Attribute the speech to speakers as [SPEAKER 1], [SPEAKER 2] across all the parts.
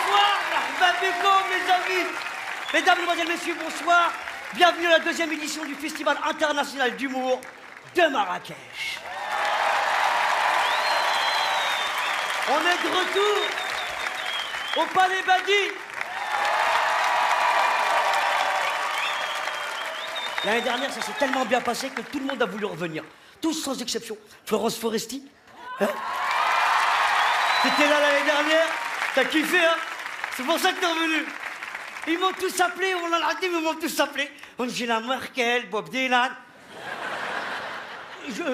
[SPEAKER 1] Bonsoir, mes amis. Mesdames, Mesdemoiselles, Messieurs, bonsoir. Bienvenue à la deuxième édition du Festival international d'humour de Marrakech. On est de retour au Palais Badi. L'année dernière, ça s'est tellement bien passé que tout le monde a voulu revenir. Tous sans exception. Florence Foresti. Hein? T'étais là l'année dernière. T'as kiffé, hein? C'est pour ça que t'es revenu. Ils m'ont tous appelé, on l'a dit, mais ils m'ont tous appelé. Angela Merkel, Bob Dylan,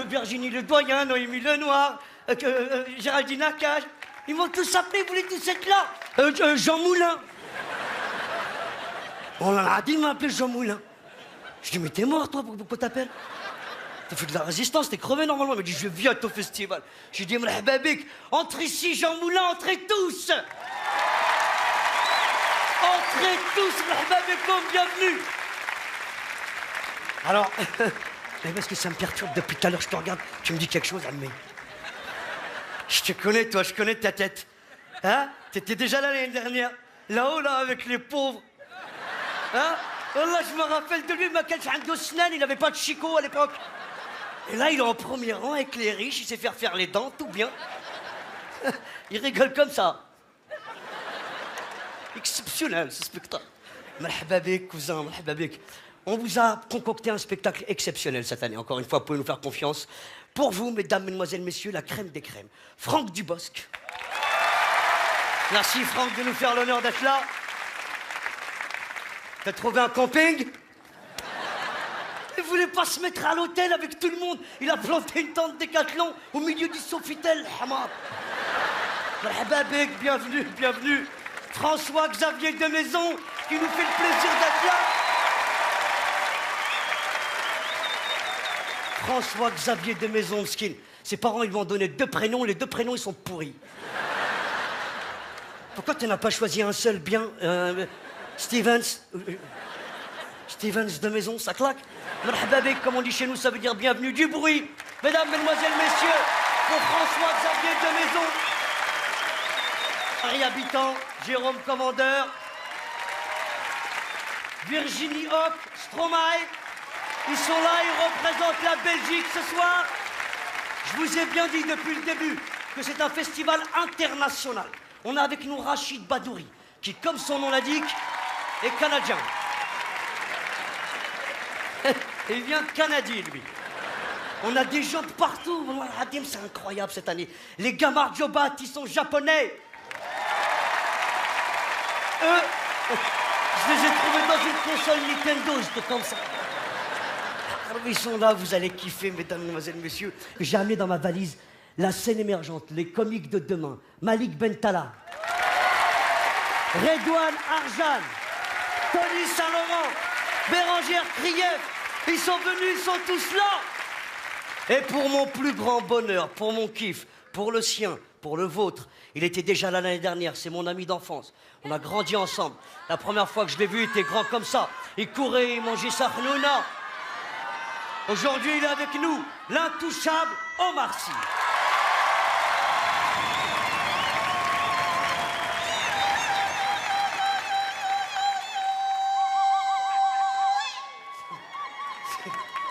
[SPEAKER 1] Virginie Ledoyen, Noémie Lenoir, Géraldine Nakache. Ils m'ont tous appelé, ils voulaient tous être là. Jean Moulin. On l'a dit, ils m'ont appelé Jean Moulin. Je dis, mais t'es mort, toi, pourquoi t'appelles? T'as fait de la résistance, t'es crevé normalement. Il m'a dit, je viens à ton festival. J'ai dit, Mrahba bik, entre ici, Jean Moulin, entrez tous. Entrez tous, Mrahba bikoum, bienvenue. Alors, parce que ça me perturbe depuis tout à l'heure, je te regarde, tu me dis quelque chose, mais je te connais, toi, je connais ta tête. Hein? T'étais déjà là l'année dernière, là-haut, là, avec les pauvres. Hein? Wallah, je me rappelle de lui, il n'avait pas de chicot à l'époque. Et là, il est en premier rang avec les riches, il sait faire les dents, tout bien. Il rigole comme ça. Exceptionnel, ce spectacle. Marhaba bik, cousin, marhaba bik. On vous a concocté un spectacle exceptionnel cette année. Encore une fois, vous pouvez nous faire confiance. Pour vous, mesdames, mesdemoiselles, messieurs, la crème des crèmes. Franck Dubosc. Merci, Franck, de nous faire l'honneur d'être là. T'as trouvé un camping? Il voulait pas se mettre à l'hôtel avec tout le monde. Il a planté une tente Décathlon au milieu du Sofitel, Hamad. Marhaba bik, bienvenue, bienvenue. François-Xavier de Maison, qui nous fait le plaisir d'être là. François-Xavier de Maison, skin. Ses parents, ils lui ont donné 2 prénoms. Les 2 prénoms, ils sont pourris. Pourquoi tu n'as pas choisi un seul bien? Stevens de Maison, ça claque. Marhaba bik, comme on dit chez nous, ça veut dire bienvenue. Du bruit, mesdames, mesdemoiselles, messieurs, pour François-Xavier de Maison. Paris Habitant, Jérôme Commandeur, Virginie Hoc, Stromae. Ils sont là, ils représentent la Belgique ce soir. Je vous ai bien dit depuis le début que c'est un festival international. On a avec nous Rachid Badouri, qui, comme son nom l'indique, est canadien. Et il vient de Canadie, lui. On a des gens de partout. C'est incroyable cette année. Les Gamar Jobat, ils sont japonais. Eux, je les ai trouvés dans une console Nintendo, j'étais comme ça. Ils sont là, vous allez kiffer, mesdames, mesdemoiselles, messieurs. J'ai amené dans ma valise la scène émergente, les comiques de demain. Malik Bentala, Redouane Arjan, Tony Saint-Laurent, Bérangère Krief. Ils sont venus, ils sont tous là. Et pour mon plus grand bonheur, pour mon kiff, pour le sien, pour le vôtre, il était déjà là l'année dernière, c'est mon ami d'enfance. On a grandi ensemble. La première fois que je l'ai vu, il était grand comme ça. Il courait, il mangeait sa khnouna. Aujourd'hui, il est avec nous, l'intouchable Omar Sy.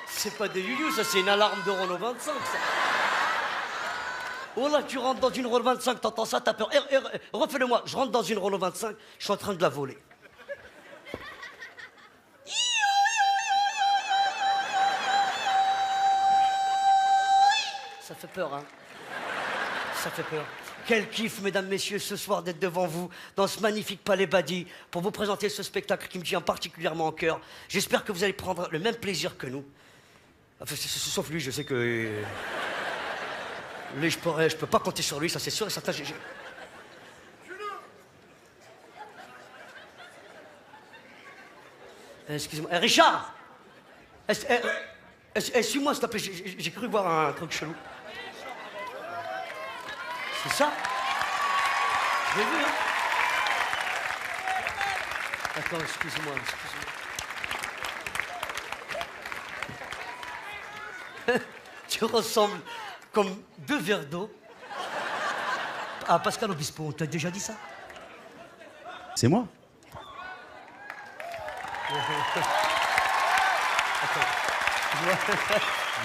[SPEAKER 1] C'est pas des youyou, ça c'est une alarme de Renault 25, ça. Oh là, tu rentres dans une Renault 25, t'entends ça, t'as peur. Refais-le-moi, je rentre dans une Renault 25, je suis en train de la voler. Ça fait peur, hein? Ça fait peur. Quel kiff, mesdames, messieurs, ce soir d'être devant vous, dans ce magnifique Palais Badi, pour vous présenter ce spectacle qui me tient particulièrement au cœur. J'espère que vous allez prendre le même plaisir que nous. Enfin, sauf lui, je sais que... Lui, je peux pas compter sur lui, ça c'est sûr et certain. Excusez-moi. Richard! Suis-moi, s'il te plaît, j'ai cru voir un truc chelou. C'est ça? Je l'ai vu, hein? Attends, excuse-moi. Tu ressembles comme 2 verres d'eau à Pascal Obispo. On t'a déjà dit ça?
[SPEAKER 2] C'est moi.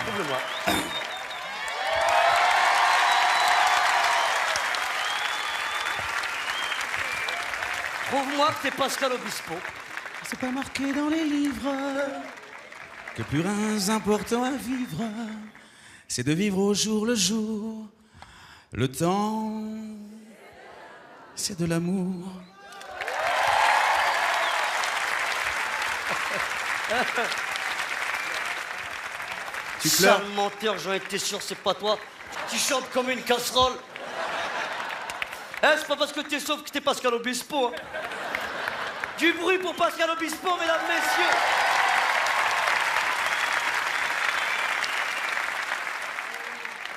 [SPEAKER 1] Ouvre-le-moi. Prouve-moi que t'es Pascal Obispo.
[SPEAKER 2] C'est pas marqué dans les livres que plus rien important à vivre, c'est de vivre au jour le jour. Le temps, c'est de l'amour. Tu pleures?
[SPEAKER 1] Sale menteur, j'en étais sûr, c'est pas toi. Tu chantes comme une casserole. Hein, c'est pas parce que t'es sauve que t'es Pascal Obispo. Hein. Du bruit pour Pascal Obispo, mesdames, messieurs.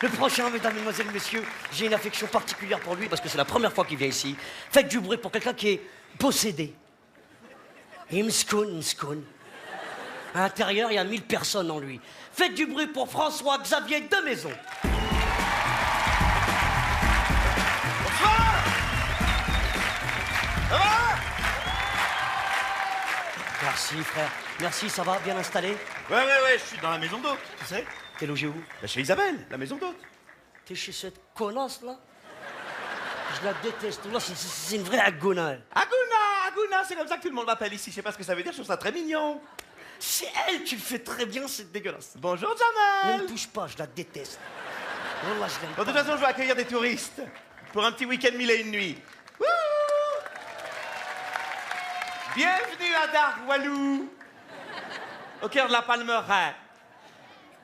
[SPEAKER 1] Le prochain, mesdames, mesdemoiselles, messieurs, j'ai une affection particulière pour lui parce que c'est la première fois qu'il vient ici. Faites du bruit pour quelqu'un qui est possédé. Imskoun. À l'intérieur, il y a 1000 personnes en lui. Faites du bruit pour François-Xavier Demaison.
[SPEAKER 3] Bonsoir. Ça va?
[SPEAKER 1] Merci, frère. Merci, ça va? Bien installé?
[SPEAKER 3] Ouais, je suis dans la maison d'hôte, tu sais.
[SPEAKER 1] T'es logé où?
[SPEAKER 3] Bah, chez Isabelle, la maison d'hôte.
[SPEAKER 1] T'es chez cette connasse, là? Je la déteste. Là, c'est une vraie agona.
[SPEAKER 3] Aguna, c'est comme ça que tout le monde m'appelle ici. Je sais pas ce que ça veut dire, je trouve ça très mignon.
[SPEAKER 1] C'est elle, tu le fais très bien, c'est dégueulasse.
[SPEAKER 3] Bonjour,
[SPEAKER 1] Ne
[SPEAKER 3] Jamel.
[SPEAKER 1] me touche pas, je la déteste. Wallah, je l'aime
[SPEAKER 3] Bon, de toute
[SPEAKER 1] pas.
[SPEAKER 3] façon, je vais accueillir des touristes pour un petit week-end 1001 nuits. Wouhou. Bienvenue à Darwalou, au cœur de la Palmeraie.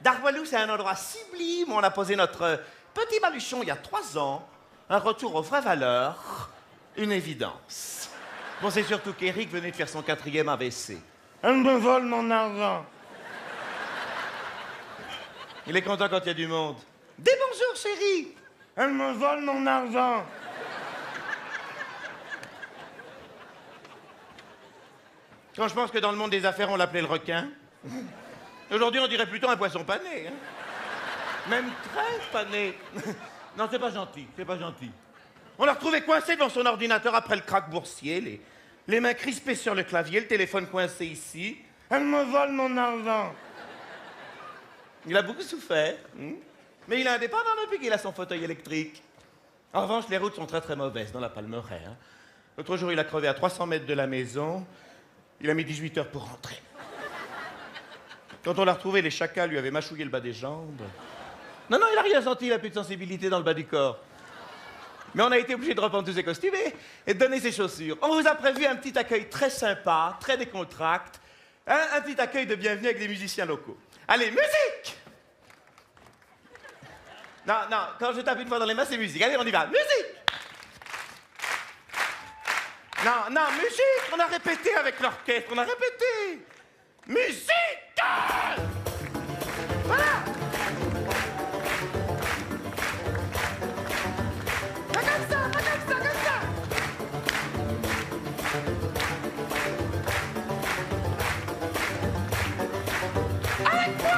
[SPEAKER 3] Darwalou, c'est un endroit sublime où on a posé notre petit baluchon il y a 3 ans. Un retour aux vraies valeurs, une évidence. Bon, c'est surtout qu'Eric venait de faire son 4e AVC.
[SPEAKER 4] Elle me vole mon argent.
[SPEAKER 3] Il est content quand il y a du monde. Des bonjours, chérie.
[SPEAKER 4] Elle me vole mon argent.
[SPEAKER 3] Quand je pense que dans le monde des affaires, on l'appelait le requin. Aujourd'hui, on dirait plutôt un poisson pané. Hein. Même très pané. Non, c'est pas gentil, c'est pas gentil. On l'a retrouvé coincé devant son ordinateur après le krach boursier, les mains crispées sur le clavier, le téléphone coincé ici.
[SPEAKER 4] Elle me vole mon argent.
[SPEAKER 3] Il a beaucoup souffert, mais il est indépendant depuis qu'il a son fauteuil électrique. En revanche, les routes sont très très mauvaises dans la Palmeraie. Hein. L'autre jour, il a crevé à 300 mètres de la maison. Il a mis 18 heures pour rentrer. Quand on l'a retrouvé, les chacals lui avaient mâchouillé le bas des jambes. Non, il n'a rien senti, il n'a plus de sensibilité dans le bas du corps. Mais on a été obligé de reprendre tous ses costumes et de donner ses chaussures. On vous a prévu un petit accueil très sympa, très décontracté. Un petit accueil de bienvenue avec des musiciens locaux. Allez, musique! Non, quand je tape une fois dans les mains, c'est musique. Allez, on y va. Musique! Non, musique! On a répété avec l'orchestre, on a répété! Musique! Voilà! Pas comme ça! Avec moi!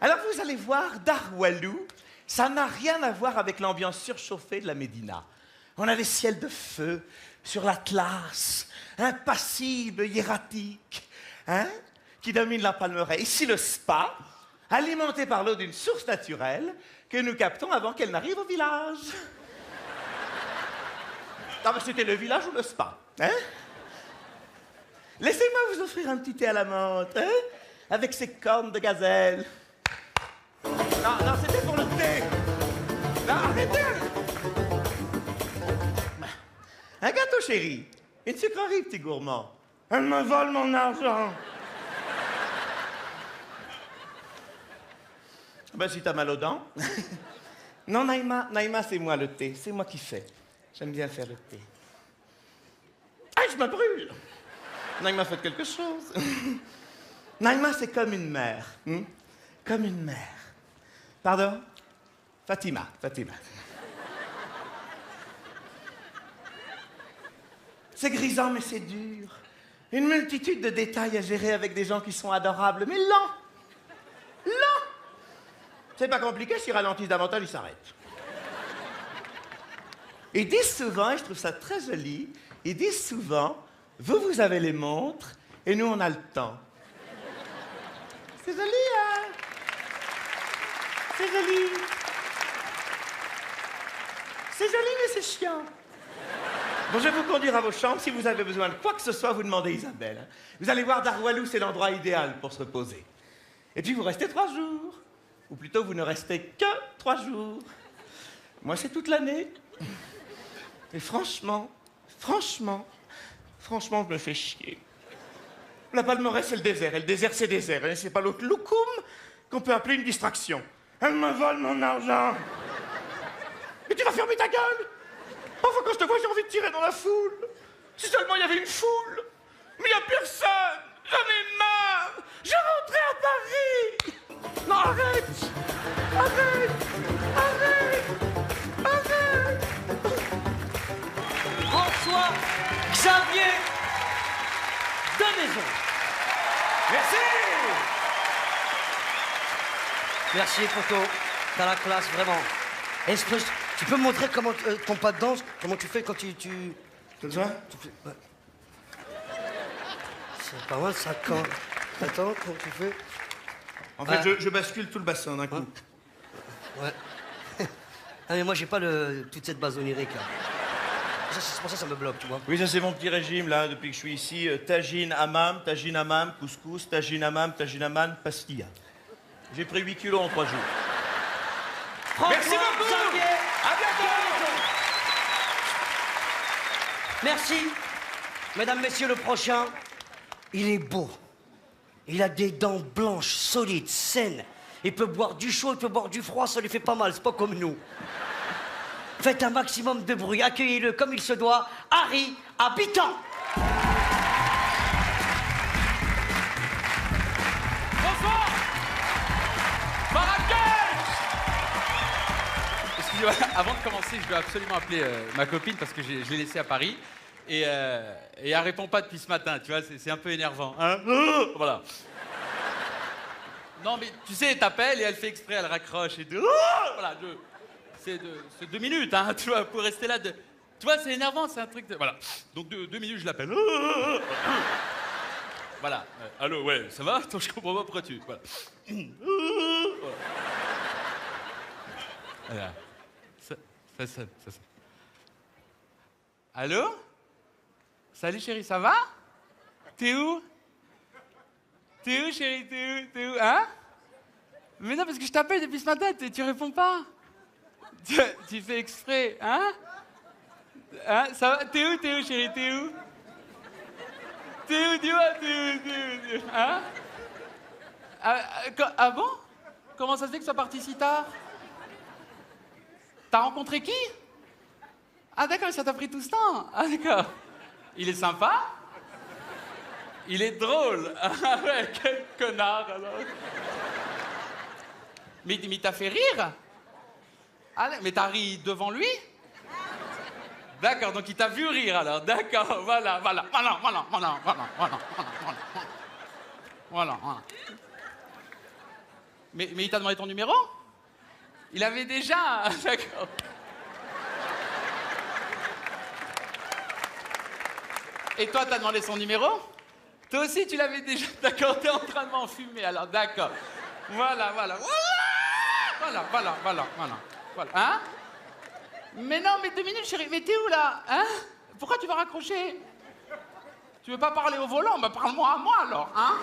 [SPEAKER 3] Alors vous allez voir, Darwalou, ça n'a rien à voir avec l'ambiance surchauffée de la Médina. On a des ciels de feu sur l'Atlas, impassible, hiératique, hein, qui domine la Palmeraie. Ici, le spa, alimenté par l'eau d'une source naturelle que nous captons avant qu'elle n'arrive au village. Non, mais c'était le village ou le spa, hein? Laissez-moi vous offrir un petit thé à la menthe, hein, avec ses cornes de gazelle. Non, c'était pour le thé. Non, arrêtez. Un gâteau, chéri. Une sucrerie, petit gourmand.
[SPEAKER 4] Elle me vole mon argent.
[SPEAKER 3] Ben, si t'as mal aux dents. Non, Naïma, c'est moi le thé. C'est moi qui fais. J'aime bien faire le thé. Ah, je me brûle. Naïma, faites quelque chose. Naïma, c'est comme une mère. Comme une mère. Pardon? Fatima. C'est grisant, mais c'est dur. Une multitude de détails à gérer avec des gens qui sont adorables, mais lents. Lents. C'est pas compliqué, s'ils ralentissent davantage, ils s'arrêtent. Ils disent souvent, et je trouve ça très joli, ils disent souvent, vous avez les montres, et nous, on a le temps. C'est joli, hein? C'est joli. C'est joli, mais c'est chiant. Bon, je vais vous conduire à vos chambres. Si vous avez besoin de quoi que ce soit, vous demandez Isabelle. Hein. Vous allez voir, Darwalou, c'est l'endroit idéal pour se reposer. Et puis, vous restez 3 jours. Ou plutôt, vous ne restez que 3 jours. Moi, c'est toute l'année. Et franchement, je me fais chier. La Palmeraie, c'est le désert. Et le désert, c'est désert. Et c'est pas l'autre loukoum qu'on peut appeler une distraction.
[SPEAKER 4] Elle me vole mon argent.
[SPEAKER 3] Mais tu vas fermer ta gueule! Enfin, quand je te vois, j'ai envie de tirer dans la foule. Si seulement il y avait une foule. Mais il n'y a personne. J'en ai marre. Je rentrais à Paris. Non, arrête.
[SPEAKER 1] François Xavier Denaison.
[SPEAKER 3] Merci.
[SPEAKER 1] Merci, Poto. T'as la classe, vraiment. Est-ce que tu peux me montrer comment ton pas de danse, comment tu fais quand tu...
[SPEAKER 3] Comme ça?
[SPEAKER 1] Ouais. C'est pas mal, ça, quand... Attends, comment tu fais?
[SPEAKER 3] En fait, je bascule tout le bassin d'un coup.
[SPEAKER 1] Ouais. Ah, mais moi, j'ai pas toute cette base onirique, là. C'est pour ça que ça me bloque, tu vois.
[SPEAKER 3] Oui, ça c'est mon petit régime là, depuis que je suis ici. Tagine, hammam, couscous, tagine, hammam, pastilla. J'ai pris 8 kilos en 3 jours.
[SPEAKER 1] François
[SPEAKER 3] Merci beaucoup.
[SPEAKER 1] Xavier
[SPEAKER 3] À bientôt.
[SPEAKER 1] Merci. Mesdames, messieurs, le prochain, il est beau. Il a des dents blanches, solides, saines. Il peut boire du chaud, il peut boire du froid, ça lui fait pas mal, c'est pas comme nous. Faites un maximum de bruit, accueillez-le comme il se doit, Harry Habitant.
[SPEAKER 5] Bonsoir Marrakech. Excusez-moi, avant de commencer, je dois absolument appeler ma copine parce que je l'ai laissée à Paris et elle répond pas depuis ce matin, tu vois, c'est un peu énervant. Hein. Voilà. Non mais tu sais, elle t'appelle et elle fait exprès, elle raccroche et tout. Voilà, c'est 2 minutes, hein, tu vois, pour rester là. Tu vois, c'est énervant, c'est un truc de... Voilà. Donc 2 minutes, je l'appelle. Voilà. Allô, ouais, ça va? Attends, je comprends pas pourquoi tu... Voilà. Voilà. Ça. Allô? Salut, chérie, ça va? T'es où? T'es où, chérie? T'es où? Hein? Mais non, parce que je t'appelle depuis ce matin, tu réponds pas. Tu fais exprès, hein? Hein? Ça va? T'es où, chérie? T'es où? T'es où, dis-moi? T'es où? Hein? Ah bon? Comment ça se fait que tu sois parti si tard? T'as rencontré qui? Ah d'accord, ça t'a pris tout ce temps. Ah d'accord. Il est sympa? Il est drôle. Ah ouais, quel connard alors. Mais t'as fait rire? Ah, mais t'as ri devant lui? D'accord, donc il t'a vu rire alors. D'accord, voilà. Mais il t'a demandé ton numéro? Il avait déjà. D'accord. Et toi, t'as demandé son numéro? Toi aussi, tu l'avais déjà. D'accord, t'es en train de m'enfumer alors. D'accord. Voilà. Hein? Mais non, mais 2 minutes, chérie. Mais t'es où, là? Hein? Pourquoi tu vas raccrocher? Tu veux pas parler au volant? Bah, parle-moi à moi, alors, hein?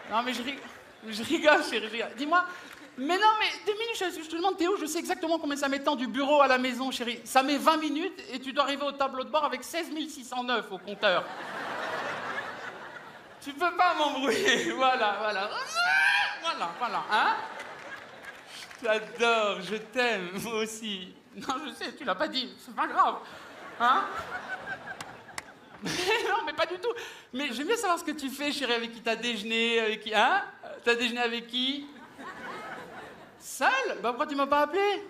[SPEAKER 5] Non, mais je rigole, chérie. Dis-moi. Mais non, mais 2 minutes, je te demande, t'es où? Je sais exactement combien ça met de temps du bureau à la maison, chérie. Ça met 20 minutes et tu dois arriver au tableau de bord avec 16 609 au compteur. Tu peux pas m'embrouiller. Voilà, hein? J'adore, je t'aime, moi aussi. Non, je sais, tu l'as pas dit, c'est pas grave. Hein? Mais non, mais pas du tout. Mais j'aime bien savoir ce que tu fais, chérie, avec qui t'as déjeuné, avec qui... Hein? T'as déjeuné avec qui? Seul? Bah pourquoi tu m'as pas appelé?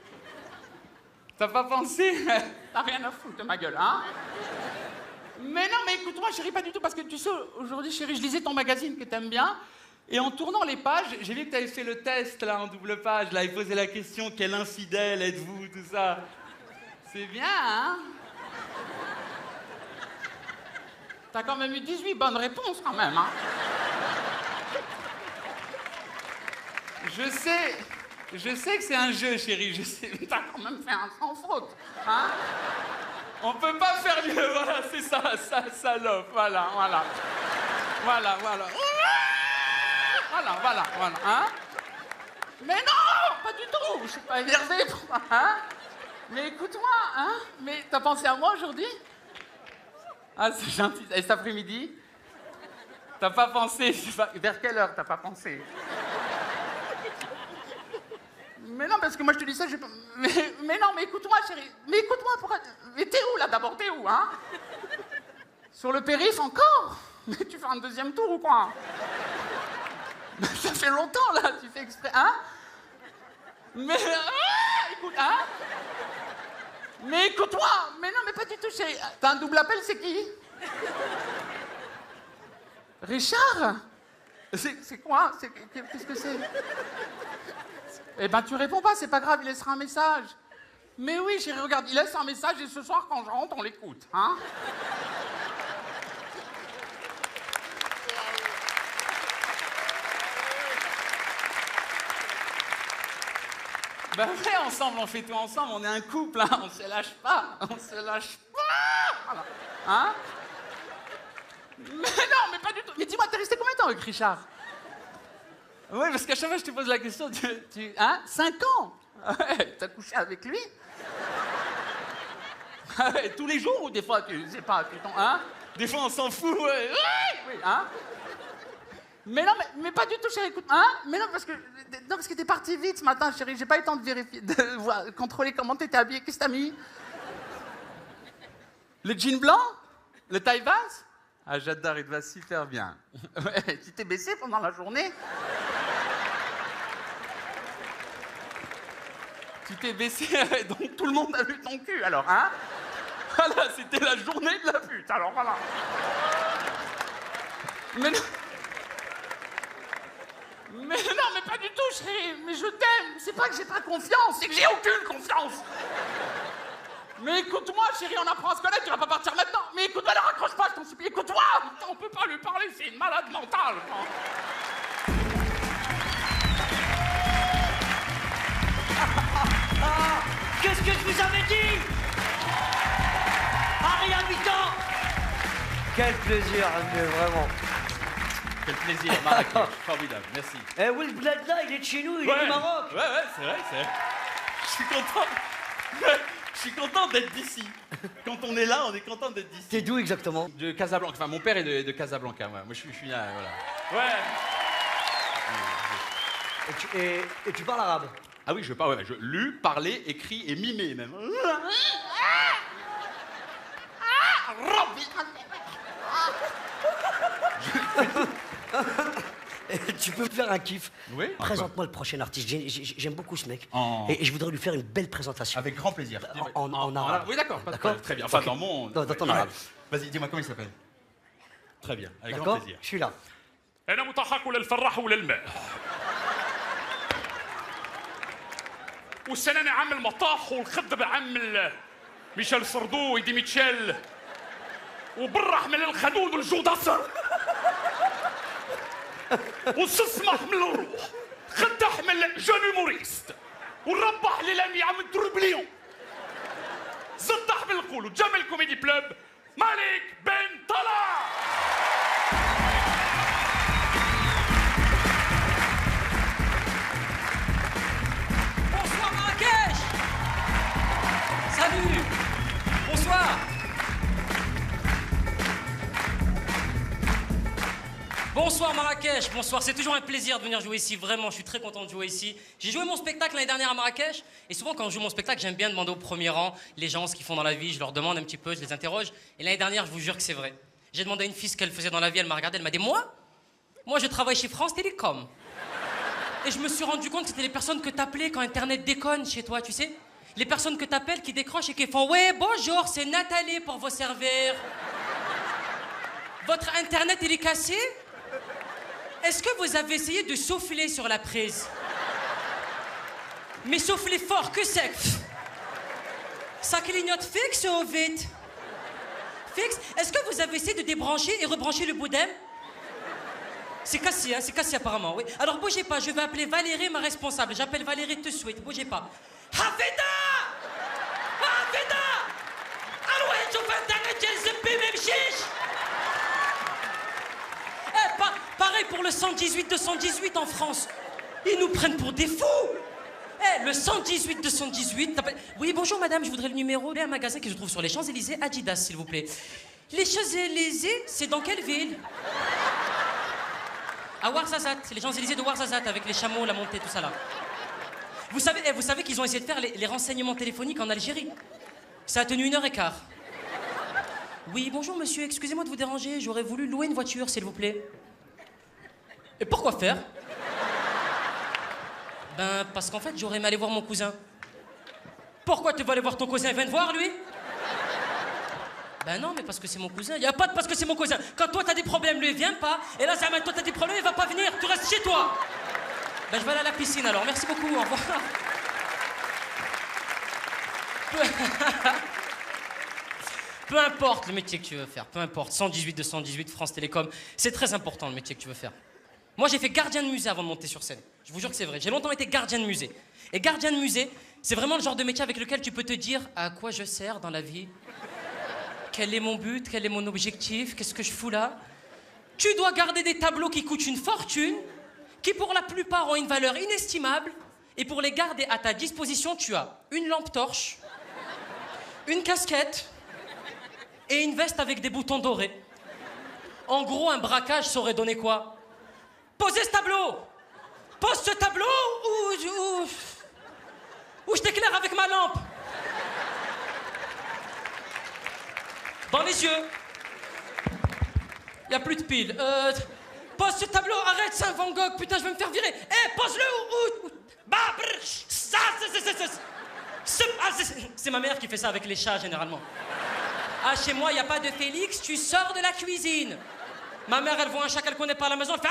[SPEAKER 5] T'as pas pensé? T'as rien à foutre de ma gueule, hein? Mais non, mais écoute-moi, chérie, pas du tout, parce que tu sais, aujourd'hui, chérie, je lisais ton magazine que t'aimes bien, et en tournant les pages, j'ai vu que t'avais fait le test, là, en double page, là, il posait la question, quel infidèle êtes-vous, tout ça. C'est bien, hein? T'as quand même eu 18 bonnes réponses, quand même, hein? Je sais que c'est un jeu, chérie, je sais, mais t'as quand même fait un sans faute, hein? On peut pas faire mieux, voilà, c'est ça, salope, voilà. Voilà, hein? Mais non, pas du tout, je suis pas énervé, hein? Mais écoute-moi, hein? Mais t'as pensé à moi aujourd'hui? Ah, c'est gentil, et cet après-midi? T'as pas pensé, vers quelle heure t'as pas pensé? Mais non, parce que moi je te dis ça, j'ai pas... Mais non, mais écoute-moi, chérie. Mais écoute-moi, pourquoi... Mais t'es où, là, d'abord? T'es où, hein? Sur le périph' encore? Mais tu fais un deuxième tour ou quoi? Ça fait longtemps, là, tu fais exprès, hein? Mais... Ah, écoute, hein? Mais écoute-moi! Mais non, mais pas du tout, chérie. T'as un double appel, c'est qui? Richard? C'est quoi? Qu'est-ce que c'est? Eh ben, tu réponds pas, c'est pas grave, il laissera un message. Mais oui, chérie, regarde, il laisse un message et ce soir, quand je rentre, on l'écoute, hein? Ben ouais, ensemble, on fait tout ensemble, on est un couple, hein, on se lâche pas, Voilà. Hein? Mais non, mais pas du tout. Mais dis-moi, t'es resté combien de temps avec Richard? Oui, parce qu'à chaque fois, je te pose la question, hein? 5 ans? Ouais, t'as couché avec lui? Tous les jours ou des fois, tu sais pas, hein? Des fois, on s'en fout, ouais. Oui, hein? Mais non, mais pas du tout, chérie, écoute, hein? Mais non, parce que t'es parti vite ce matin, chérie, j'ai pas eu le temps de vérifier, de voir, contrôler comment t'étais habillée. Qu'est-ce que t'as mis? Le jean blanc? Le taille basse? Ah, j'adore, il te va super bien. Ouais, tu t'es baissé pendant la journée? Tu t'es baissé, donc tout le monde a vu ton cul, alors, hein? Voilà, c'était la journée de la pute, alors voilà. Mais non, mais pas du tout, chérie. Mais je t'aime. C'est pas que j'ai pas confiance, c'est que j'ai aucune confiance. Mais écoute-moi, chérie, on apprend à se connaître, tu vas pas partir maintenant. Mais écoute-moi, ne raccroche pas, je t'en supplie. Écoute-moi, on peut pas lui parler, c'est une malade mentale.
[SPEAKER 1] Qu'est-ce que je vous avais dit? Harry Habitant. Quel plaisir, mais vraiment.
[SPEAKER 5] Quel plaisir, Marrakech, formidable, merci.
[SPEAKER 1] Eh, Will Bled là, il est de chez nous, il est du Maroc.
[SPEAKER 5] Ouais, c'est vrai. Je suis content. Je suis content d'être d'ici. Quand on est là, on est content d'être d'ici.
[SPEAKER 1] T'es d'où exactement?
[SPEAKER 5] De Casablanca. Enfin, mon père est de Casablanca. Ouais. Moi, je suis là, voilà. Ouais.
[SPEAKER 1] Et tu parles arabe?
[SPEAKER 5] Ah oui, je parle. Ouais, je lu, parler, écrit et mimé même.
[SPEAKER 1] Tu peux me faire un kiff?
[SPEAKER 5] Oui.
[SPEAKER 1] Présente-moi le prochain artiste. J'aime beaucoup ce mec.
[SPEAKER 5] En-
[SPEAKER 1] Et je voudrais lui faire une belle présentation.
[SPEAKER 5] Avec grand plaisir.
[SPEAKER 1] En arabe.
[SPEAKER 5] Oui, d'accord.
[SPEAKER 1] D'accord.
[SPEAKER 5] Très bien. Enfin,
[SPEAKER 1] Ok.
[SPEAKER 5] dans mon.
[SPEAKER 1] Dans ton
[SPEAKER 5] Ouais.
[SPEAKER 1] arabe.
[SPEAKER 5] Vas-y, dis-moi comment il s'appelle. Très bien. Avec grand
[SPEAKER 1] D'accord?
[SPEAKER 5] plaisir.
[SPEAKER 1] Je suis là.
[SPEAKER 4] انا مضحك ولا الفراح ولا الماء والسنانة عم المطاح والخضب عم ميشيل سردو ويدي ميتشيل وبرح من الخدود الجودصر وسسمح من الروح خدح من جوني موريست وربح للامي عم الدربليون زطح بالقول وجمل كوميدي بلوب مالك بن طلع.
[SPEAKER 6] Bonsoir Marrakech. Salut. Bonsoir. Bonsoir Marrakech, bonsoir. C'est toujours un plaisir de venir jouer ici, vraiment, je suis très content de jouer ici. J'ai joué mon spectacle l'année dernière à Marrakech, et souvent quand je joue mon spectacle, j'aime bien demander au premier rang les gens ce qu'ils font dans la vie, je leur demande un petit peu, je les interroge. Et l'année dernière, je vous jure que c'est vrai. J'ai demandé à une fille ce qu'elle faisait dans la vie, elle m'a regardé, elle m'a dit moi, je travaille chez France Télécom. Et je me suis rendu compte que c'était les personnes que t'appelais quand Internet déconne chez toi, tu sais. Les personnes que t'appelles qui décrochent et qui font « Ouais, bonjour, c'est Nathalie pour vous servir. Votre Internet, il est cassé? Est-ce que vous avez essayé de souffler sur la prise? Mais soufflez fort, que c'est? Ça clignote fixe ou vite? Fixe? Est-ce que vous avez essayé de débrancher et rebrancher le modem? C'est cassé, hein, c'est cassé apparemment, oui. Alors bougez pas, je vais appeler Valérie, ma responsable. J'appelle Valérie tout de suite, bougez pas. Hafida! Hafida! Alors, je vais Internet, j'ai le zip, même chiche! Pareil pour le 118-218 en France. Ils nous prennent pour des fous. Le 118-218... Oui, bonjour madame, je voudrais le numéro d'un magasin qui se trouve sur les Champs-Élysées, Adidas, s'il vous plaît. Les Champs-Élysées, c'est dans quelle ville? À Ouarzazate, c'est les Champs-Élysées de Ouarzazate, avec les chameaux, la montée, tout ça là. Vous savez qu'ils ont essayé de faire les renseignements téléphoniques en Algérie. Ça a tenu 1h15. Oui, bonjour monsieur, excusez-moi de vous déranger, j'aurais voulu louer une voiture, s'il vous plaît. Et pourquoi faire? Ben, parce qu'en fait, j'aurais aimé aller voir mon cousin. Pourquoi tu vas aller voir ton cousin? Il vient te voir, lui? Ben non, mais parce que c'est mon cousin. Il n'y a pas de parce que c'est mon cousin. Quand toi, t'as des problèmes, lui, il vient pas. Et là, Zaman, toi, t'as des problèmes, il va pas venir. Tu restes chez toi. Ben, je vais aller à la piscine, alors. Merci beaucoup, au revoir. Peu importe le métier que tu veux faire, peu importe. 118-218, France Télécom, c'est très important, le métier que tu veux faire. Moi, j'ai fait gardien de musée avant de monter sur scène. Je vous jure que c'est vrai. J'ai longtemps été gardien de musée. Et gardien de musée, c'est vraiment le genre de métier avec lequel tu peux te dire à quoi je sers dans la vie. Quel est mon but? Quel est mon objectif? Qu'est-ce que je fous là? Tu dois garder des tableaux qui coûtent une fortune, qui pour la plupart ont une valeur inestimable. Et pour les garder à ta disposition, tu as une lampe torche, une casquette et une veste avec des boutons dorés. En gros, un braquage, ça aurait donné quoi? Posez ce tableau! Pose ce tableau ou je t'éclaire avec ma lampe. Dans les yeux. Y a plus de piles. Pose ce tableau, arrête, c'est un Van Gogh, putain, je vais me faire virer. Pose-le ou... Bah, ça, c'est ma mère qui fait ça avec les chats, généralement. Ah, chez moi, y a pas de Félix, tu sors de la cuisine. Ma mère, elle voit un chat qu'elle connaît pas à la maison, elle fait...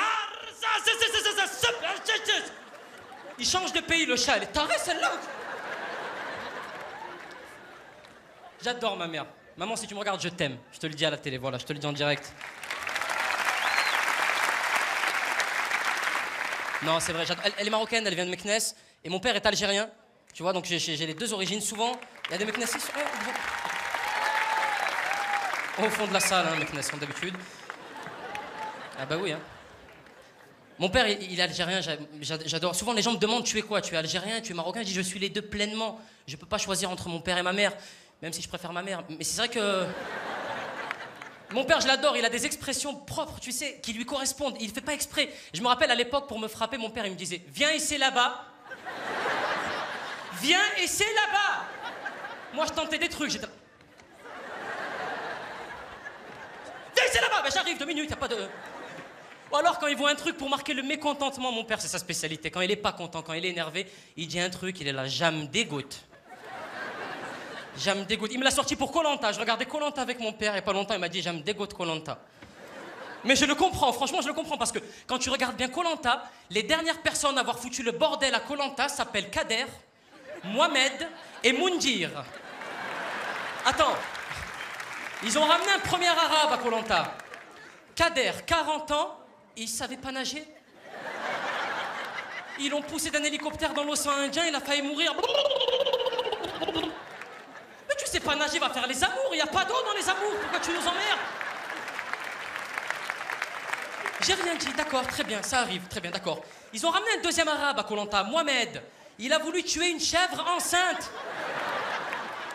[SPEAKER 6] Il change de pays, le chat. Elle est tarée, celle-là. J'adore ma mère. Maman, si tu me regardes, je t'aime. Je te le dis à la télé, voilà, je te le dis en direct. Non, c'est vrai, elle est marocaine, elle vient de Meknes. Et mon père est algérien. Tu vois, donc j'ai les deux origines. Souvent, il y a des Meknessis au fond de la salle, hein, Meknes, comme d'habitude. Ah bah oui, hein. Mon père, il est algérien, j'adore. Souvent, les gens me demandent, tu es quoi? Tu es algérien, tu es marocain? Je dis, je suis les deux pleinement. Je peux pas choisir entre mon père et ma mère, même si je préfère ma mère. Mais c'est vrai que... Mon père, je l'adore, il a des expressions propres, tu sais, qui lui correspondent. Il fait pas exprès. Je me rappelle, à l'époque, pour me frapper, mon père, il me disait, viens et c'est là-bas. Viens et c'est là-bas. Moi, je tentais des trucs, j'étais... Viens et c'est là-bas. Ben, j'arrive, 2 minutes, y a pas de... Ou alors quand il voit un truc pour marquer le mécontentement, mon père, c'est sa spécialité. Quand il est pas content, quand il est énervé, il dit un truc, il est là, j'aime dégoûte. J'aime dégoûte. Il me l'a sorti pour Koh Lanta. Je regardais Koh Lanta avec mon père et pas longtemps, il m'a dit j'aime dégoûte Koh Lanta. Mais je le comprends, franchement, je le comprends parce que quand tu regardes bien Koh Lanta, les dernières personnes à avoir foutu le bordel à Koh Lanta s'appellent Kader, Mohamed et Moundir. Attends, ils ont ramené un premier arabe à Koh Lanta. Kader, 40 ans. Il savait pas nager. Ils l'ont poussé d'un hélicoptère dans l'océan Indien, il a failli mourir. Mais tu sais pas nager, va faire les amours, il y a pas d'eau dans les amours, pourquoi tu nous emmerdes? J'ai rien dit, d'accord, très bien, ça arrive, très bien, d'accord. Ils ont ramené un deuxième arabe à Koh Lanta, Mohamed. Il a voulu tuer une chèvre enceinte.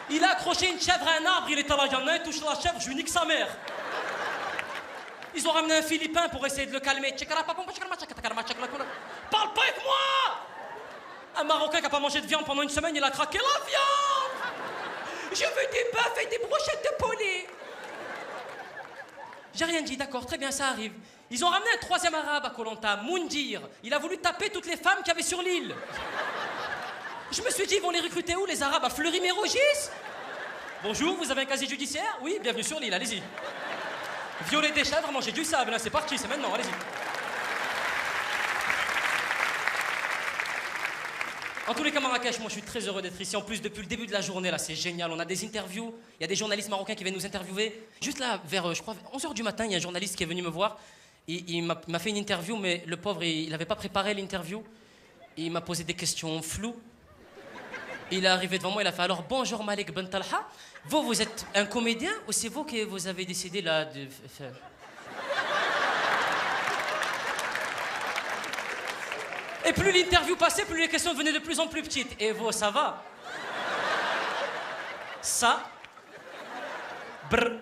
[SPEAKER 6] Il a accroché une chèvre à un arbre, il était là, il touche la chèvre, je lui nique sa mère. Ils ont ramené un Philippin pour essayer de le calmer. Parle pas avec moi! Un Marocain qui n'a pas mangé de viande pendant une semaine, il a craqué la viande! Je veux des bœufs et des brochettes de poulet! J'ai rien dit, d'accord, très bien, ça arrive. Ils ont ramené un troisième arabe à Koh Lanta, Moundir. Il a voulu taper toutes les femmes qu'il y avait sur l'île. Je me suis dit, ils vont les recruter où, les Arabes? À Fleury-Mérogis? Bonjour, vous avez un casier judiciaire? Oui, bienvenue sur l'île, allez-y. Violer des chèvres, manger du sable, là, c'est parti, c'est maintenant, allez-y. En tous les cas, Marrakech, moi je suis très heureux d'être ici. En plus, depuis le début de la journée, là, c'est génial. On a des interviews. Il y a des journalistes marocains qui viennent nous interviewer. Juste là, vers, je crois, 11h du matin, il y a un journaliste qui est venu me voir. Il m'a fait une interview, mais le pauvre, il n'avait pas préparé l'interview. Il m'a posé des questions floues. Il est arrivé devant moi, il a fait alors bonjour Malik Ben Talha. Vous êtes un comédien ou c'est vous que vous avez décidé là de faire. Et plus l'interview passait, plus les questions devenaient de plus en plus petites. Et vous, ça va? Ça. Brr.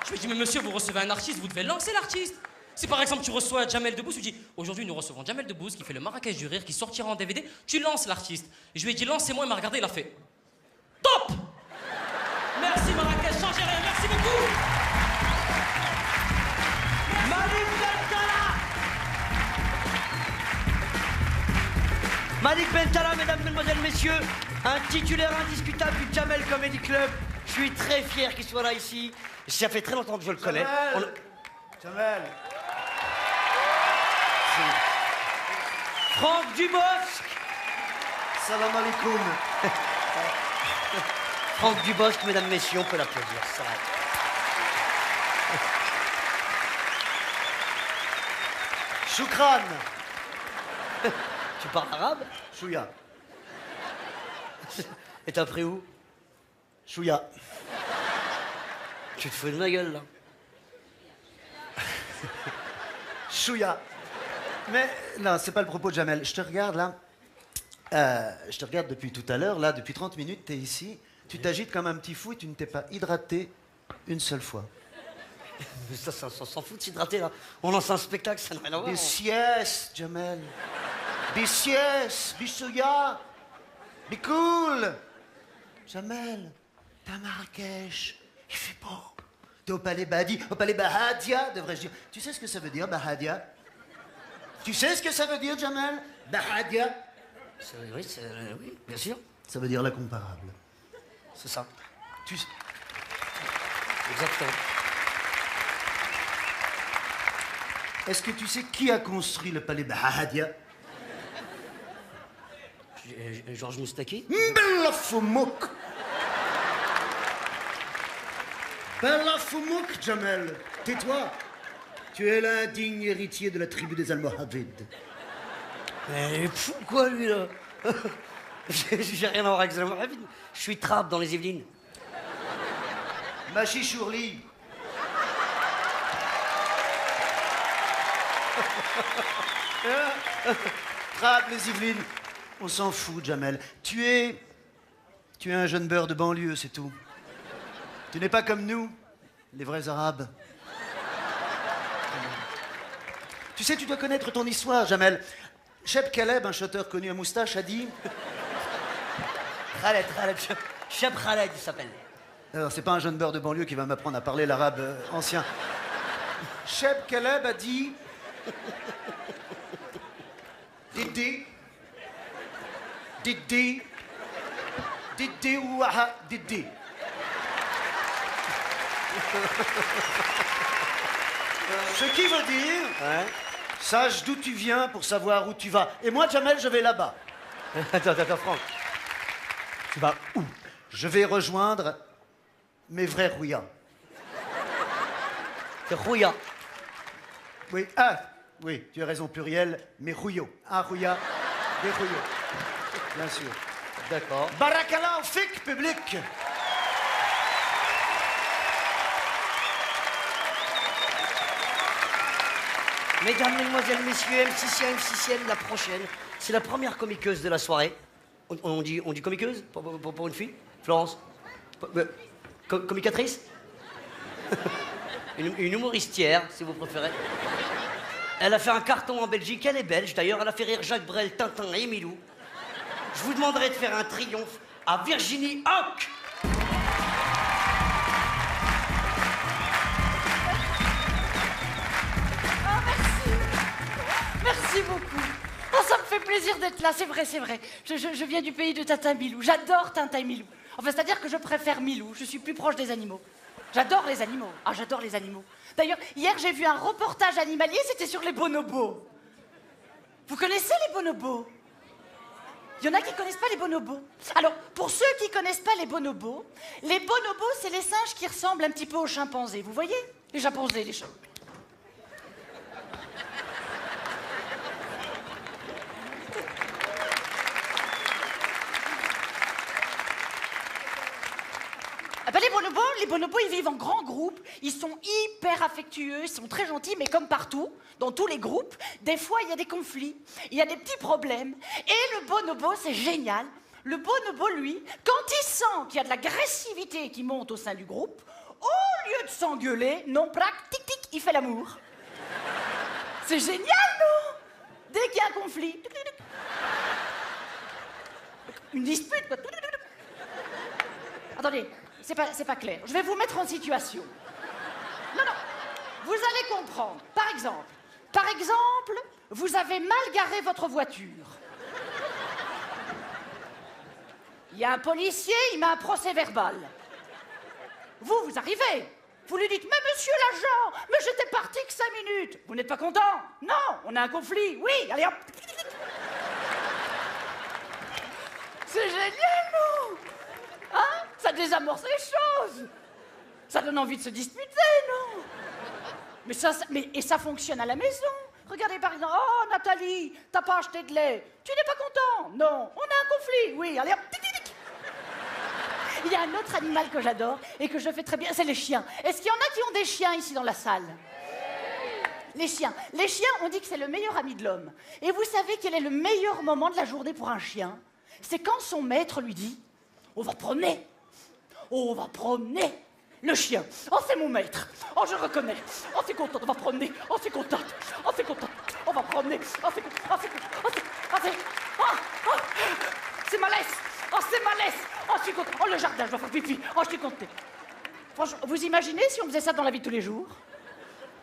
[SPEAKER 6] Je me dis, mais monsieur, vous recevez un artiste, vous devez lancer l'artiste. Si par exemple tu reçois Jamel Debbouze, tu dis, aujourd'hui nous recevons Jamel Debbouze qui fait le Marrakech du Rire, qui sortira en DVD, tu lances l'artiste. Et je lui ai dit, lancez-moi, il m'a regardé, il a fait. Top! Merci Marrakech, changez rien, merci beaucoup!
[SPEAKER 1] Malik Bentala! Malik Bentala, mesdames, mesdemoiselles, messieurs, un titulaire indiscutable du Jamel Comedy Club. Je suis très fier qu'il soit là ici. Ça fait très longtemps que je le connais.
[SPEAKER 7] Jamel.
[SPEAKER 1] Franck Dubosc.
[SPEAKER 7] Salam alaikum.
[SPEAKER 1] Franck Dubosc, mesdames, messieurs, on peut l'applaudir. Ça va.
[SPEAKER 7] Choukran.
[SPEAKER 1] Tu parles arabe?
[SPEAKER 7] Chouya.
[SPEAKER 1] Et t'as pris où?
[SPEAKER 7] Chouya.
[SPEAKER 1] Tu te fous de ma gueule, là.
[SPEAKER 7] Chouya. Mais non, c'est pas le propos de Jamel. Je te regarde là. Je te regarde depuis tout à l'heure. Là, depuis 30 minutes, t'es ici. Tu t'agites comme un petit fou et tu ne t'es pas hydraté une seule fois.
[SPEAKER 1] Mais ça s'en fout de s'hydrater, là. On lance un spectacle, ça n'a rien à voir.
[SPEAKER 7] Des siestes, Jamel. Des siestes, Bichouya. Des cool. Jamel, t'es à Marrakech. Il fait beau. T'es au palais Bahadi, au palais Bahadia, devrais-je dire. Tu sais ce que ça veut dire, Bahadia? Tu sais ce que ça veut dire, Jamel? Bahadia?
[SPEAKER 1] Oui, bien sûr.
[SPEAKER 7] Ça veut dire l'incomparable.
[SPEAKER 1] C'est ça.
[SPEAKER 7] Tu...
[SPEAKER 1] Exactement.
[SPEAKER 7] Est-ce que tu sais qui a construit le palais Bahadia?
[SPEAKER 1] Georges Moustaki?
[SPEAKER 7] Bella Foumouk. Bella Foumouk, Jamel. Tais-toi. Tu es l'indigne héritier de la tribu des Almohavides.
[SPEAKER 1] Mais il est fou, quoi, lui, là? J'ai rien à voir avec ça. Je suis trappe dans les Yvelines.
[SPEAKER 7] Machi Chourli. Trappe les Yvelines. On s'en fout, Jamel. Tu es un jeune beurre de banlieue, c'est tout. Tu n'es pas comme nous, les vrais Arabes. Tu sais, tu dois connaître ton histoire, Jamel. Cheb Khaleb, un chanteur connu à moustache, a dit...
[SPEAKER 1] Khaled, Cheb Khaled, il s'appelle.
[SPEAKER 7] Alors, c'est pas un jeune beurre de banlieue qui va m'apprendre à parler l'arabe ancien. Cheb Khaleb a dit... Didi... Didi... Didi ouaha Didi. Ce qui veut dire...
[SPEAKER 1] Ouais.
[SPEAKER 7] Sache d'où tu viens pour savoir où tu vas. Et moi, Jamel, je vais là-bas.
[SPEAKER 1] Attends, Franck. Tu vas où?
[SPEAKER 7] Je vais rejoindre mes vrais rouillas.
[SPEAKER 1] C'est Rouya.
[SPEAKER 7] Oui, oui, tu as raison, pluriel, mais rouillots. Un rouillat, des rouillots. Bien sûr.
[SPEAKER 1] D'accord.
[SPEAKER 7] Barakallah fik, public.
[SPEAKER 1] Mesdames, mesdemoiselles, messieurs, M6ienne, la prochaine. C'est la première comiqueuse de la soirée. On dit comiqueuse pour une fille? Florence? Comicatrice? une humoristière, si vous préférez. Elle a fait un carton en Belgique, elle est belge d'ailleurs. Elle a fait rire Jacques Brel, Tintin et Emilou. Je vous demanderai de faire un triomphe à Virginie Hoc.
[SPEAKER 8] Merci beaucoup. Oh, ça me fait plaisir d'être là, c'est vrai, c'est vrai. Je viens du pays de Tintin Milou. J'adore Tintin Milou. Enfin, c'est-à-dire que je préfère Milou. Je suis plus proche des animaux. J'adore les animaux. Ah, j'adore les animaux. D'ailleurs, hier, j'ai vu un reportage animalier, c'était sur les bonobos. Vous connaissez les bonobos? Il y en a qui connaissent pas les bonobos. Alors, pour ceux qui connaissent pas les bonobos, c'est les singes qui ressemblent un petit peu aux chimpanzés. Vous voyez? Les chimpanzés, les chimpanzés. Ah ben les bonobos, ils vivent en grands groupes, ils sont hyper affectueux, ils sont très gentils, mais comme partout, dans tous les groupes, des fois, il y a des conflits, il y a des petits problèmes. Et le bonobo, c'est génial. Le bonobo, lui, quand il sent qu'il y a de l'agressivité qui monte au sein du groupe, au lieu de s'engueuler, non, prac, tic, tic, il fait l'amour. C'est génial, non? Dès qu'il y a un conflit, tic, tic, tic. Une dispute, quoi. Attendez. C'est pas clair. Je vais vous mettre en situation. Non, vous allez comprendre. Par exemple, vous avez mal garé votre voiture. Il y a un policier, il met un procès verbal. Vous arrivez. Vous lui dites, mais monsieur l'agent, mais j'étais parti que 5 minutes. Vous n'êtes pas content? Non, on a un conflit. Oui, allez hop. C'est génial, non? Hein? Ça désamorce les choses. Ça donne envie de se disputer, non? Mais ça fonctionne à la maison. Regardez par exemple, oh Nathalie, t'as pas acheté de lait. Tu n'es pas content? Non. On a un conflit. Oui, allez hop. Tic, tic, tic. Il y a un autre animal que j'adore et que je fais très bien, c'est les chiens. Est-ce qu'il y en a qui ont des chiens ici dans la salle? Les chiens. Les chiens, on dit que c'est le meilleur ami de l'homme. Et vous savez quel est le meilleur moment de la journée pour un chien? C'est quand son maître lui dit, on va promener. Oh, on va promener. Le chien. Oh, c'est mon maître. Oh, je reconnais. Oh, c'est contente. On va promener. Oh, c'est contente. Oh, c'est contente. On va promener. Oh, c'est contente. Oh, c'est contente. Oh, c'est... Oh, c'est malaise. Oh, c'est malaise. Oh, je suis contente. Oh, le jardin, je vais faire pipi. Oh, je suis contente. Franchement, vous imaginez si on faisait ça dans la vie de tous les jours?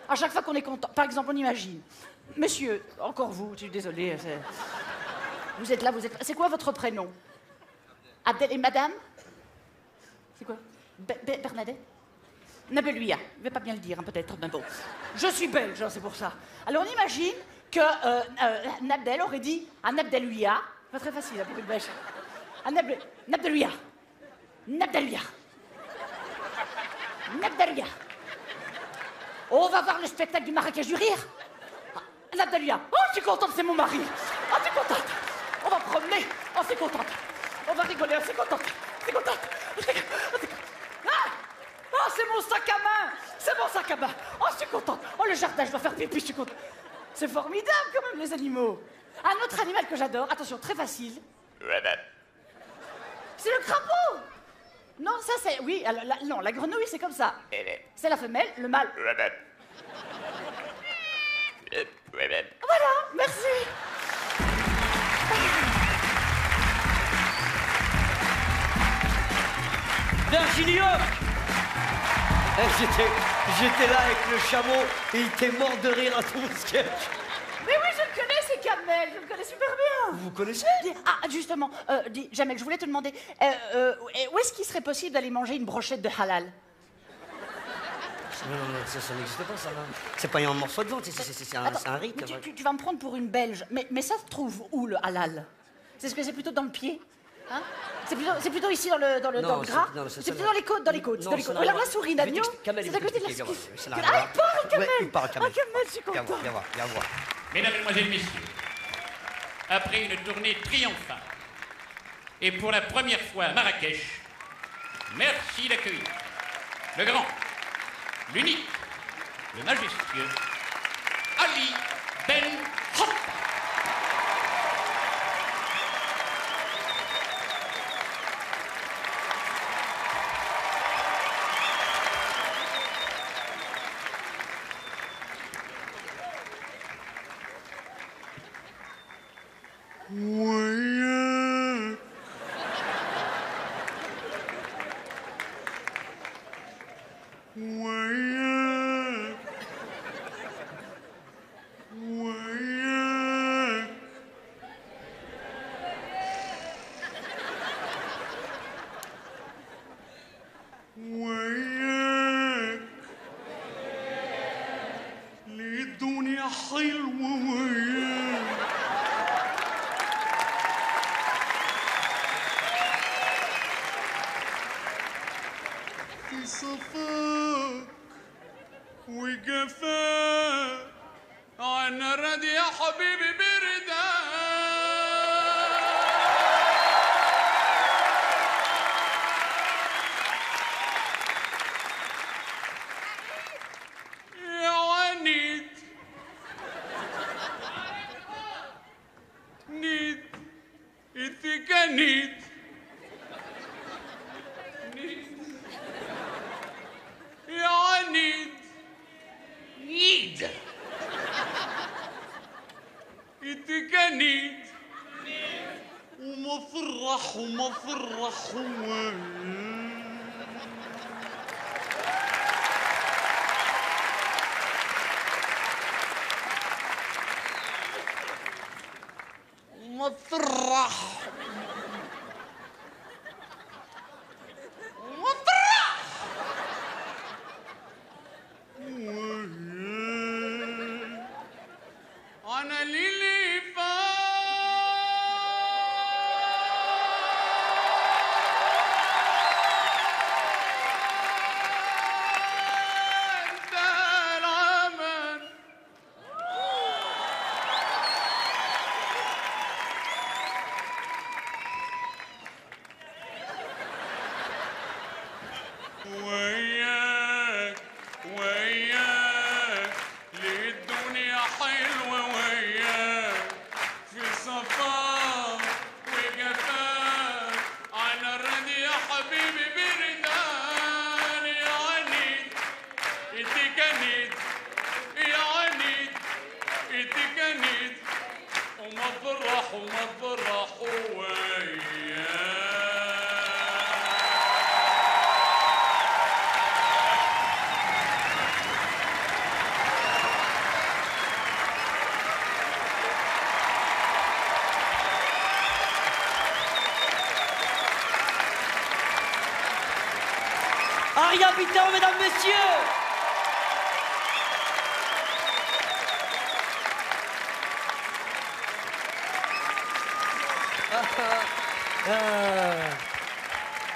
[SPEAKER 8] À chaque fois qu'on est content. Par exemple, on imagine. Monsieur, encore vous, je suis désolée. Vous êtes là, vous êtes... C'est quoi votre prénom? Abdel et madame? C'est quoi? Bernadette? Nabeluia. Je vais pas bien le dire, hein, peut-être, mais bon. Je suis belge, hein, c'est pour ça. Alors, on imagine que Nabdel aurait dit à Nabdeluia... Pas très facile, hein, pour une belge. À Nabdeluia. Nabdeluia. Nabdeluia. On va voir le spectacle du Marrakech du rire. Nabdeluia. Oh, je suis contente, c'est mon mari. Oh, je suis contente. On va promener. Oh, c'est contente. On va rigoler. Oh, c'est contente. C'est contente. Ah! Oh, c'est mon sac à main. C'est mon sac à main. Oh, je suis contente. Oh, le jardin, je dois faire pipi, je suis contente. C'est formidable, quand même, les animaux. Un autre animal que j'adore, attention, très facile. C'est le crapaud. Non, ça, c'est... Oui, alors, non, la grenouille, c'est comme ça. C'est la femelle, le mâle... Voilà, merci.
[SPEAKER 1] Virginie Hoff. J'étais là avec le chameau et il était mort de rire à ton sketch.
[SPEAKER 8] Mais oui, je le connais, c'est Kamel, je le connais super bien.
[SPEAKER 1] Vous connaissez?
[SPEAKER 8] Ah, justement, Jamel, je voulais te demander, où est-ce qu'il serait possible d'aller manger une brochette de halal?
[SPEAKER 1] Non, ça n'existe pas, ça. C'est pas un morceau de vente, c'est un rite.
[SPEAKER 8] Tu vas me prendre pour une Belge, mais ça se trouve où, le halal? C'est ce que c'est plutôt dans le pied? Hein? C'est plutôt ici dans le gras? C'est plutôt dans les côtes, dans les côtes. Alors la souris d'agneau, c'est à côté de la cuisse. Ah, il parle, Kamel! Ah, Kamel, je suis content.
[SPEAKER 1] Viens voir.
[SPEAKER 9] Mesdames, Mesdemoiselles, Messieurs, après une tournée triomphante, et pour la première fois à Marrakech, merci d'accueillir le grand, l'unique, le majestueux Ali Ben Khattab.
[SPEAKER 4] حلوة وياك في صفاك وجفاك أنا راضي يا حبيبي برداك يا عنيد نيد إتيكا نيد يا عنيد نيد إتيكا نيد وما فرح مطرح أنا ليلي فانت العمل وياك للدنيا حلوة وياك في صفاك وجفاك أنا راضي يا حبيبي بردان يا عنيد إتيكا يا عنيد إتيكا وما فرح وياك
[SPEAKER 1] Aria Bittar, mesdames, messieurs.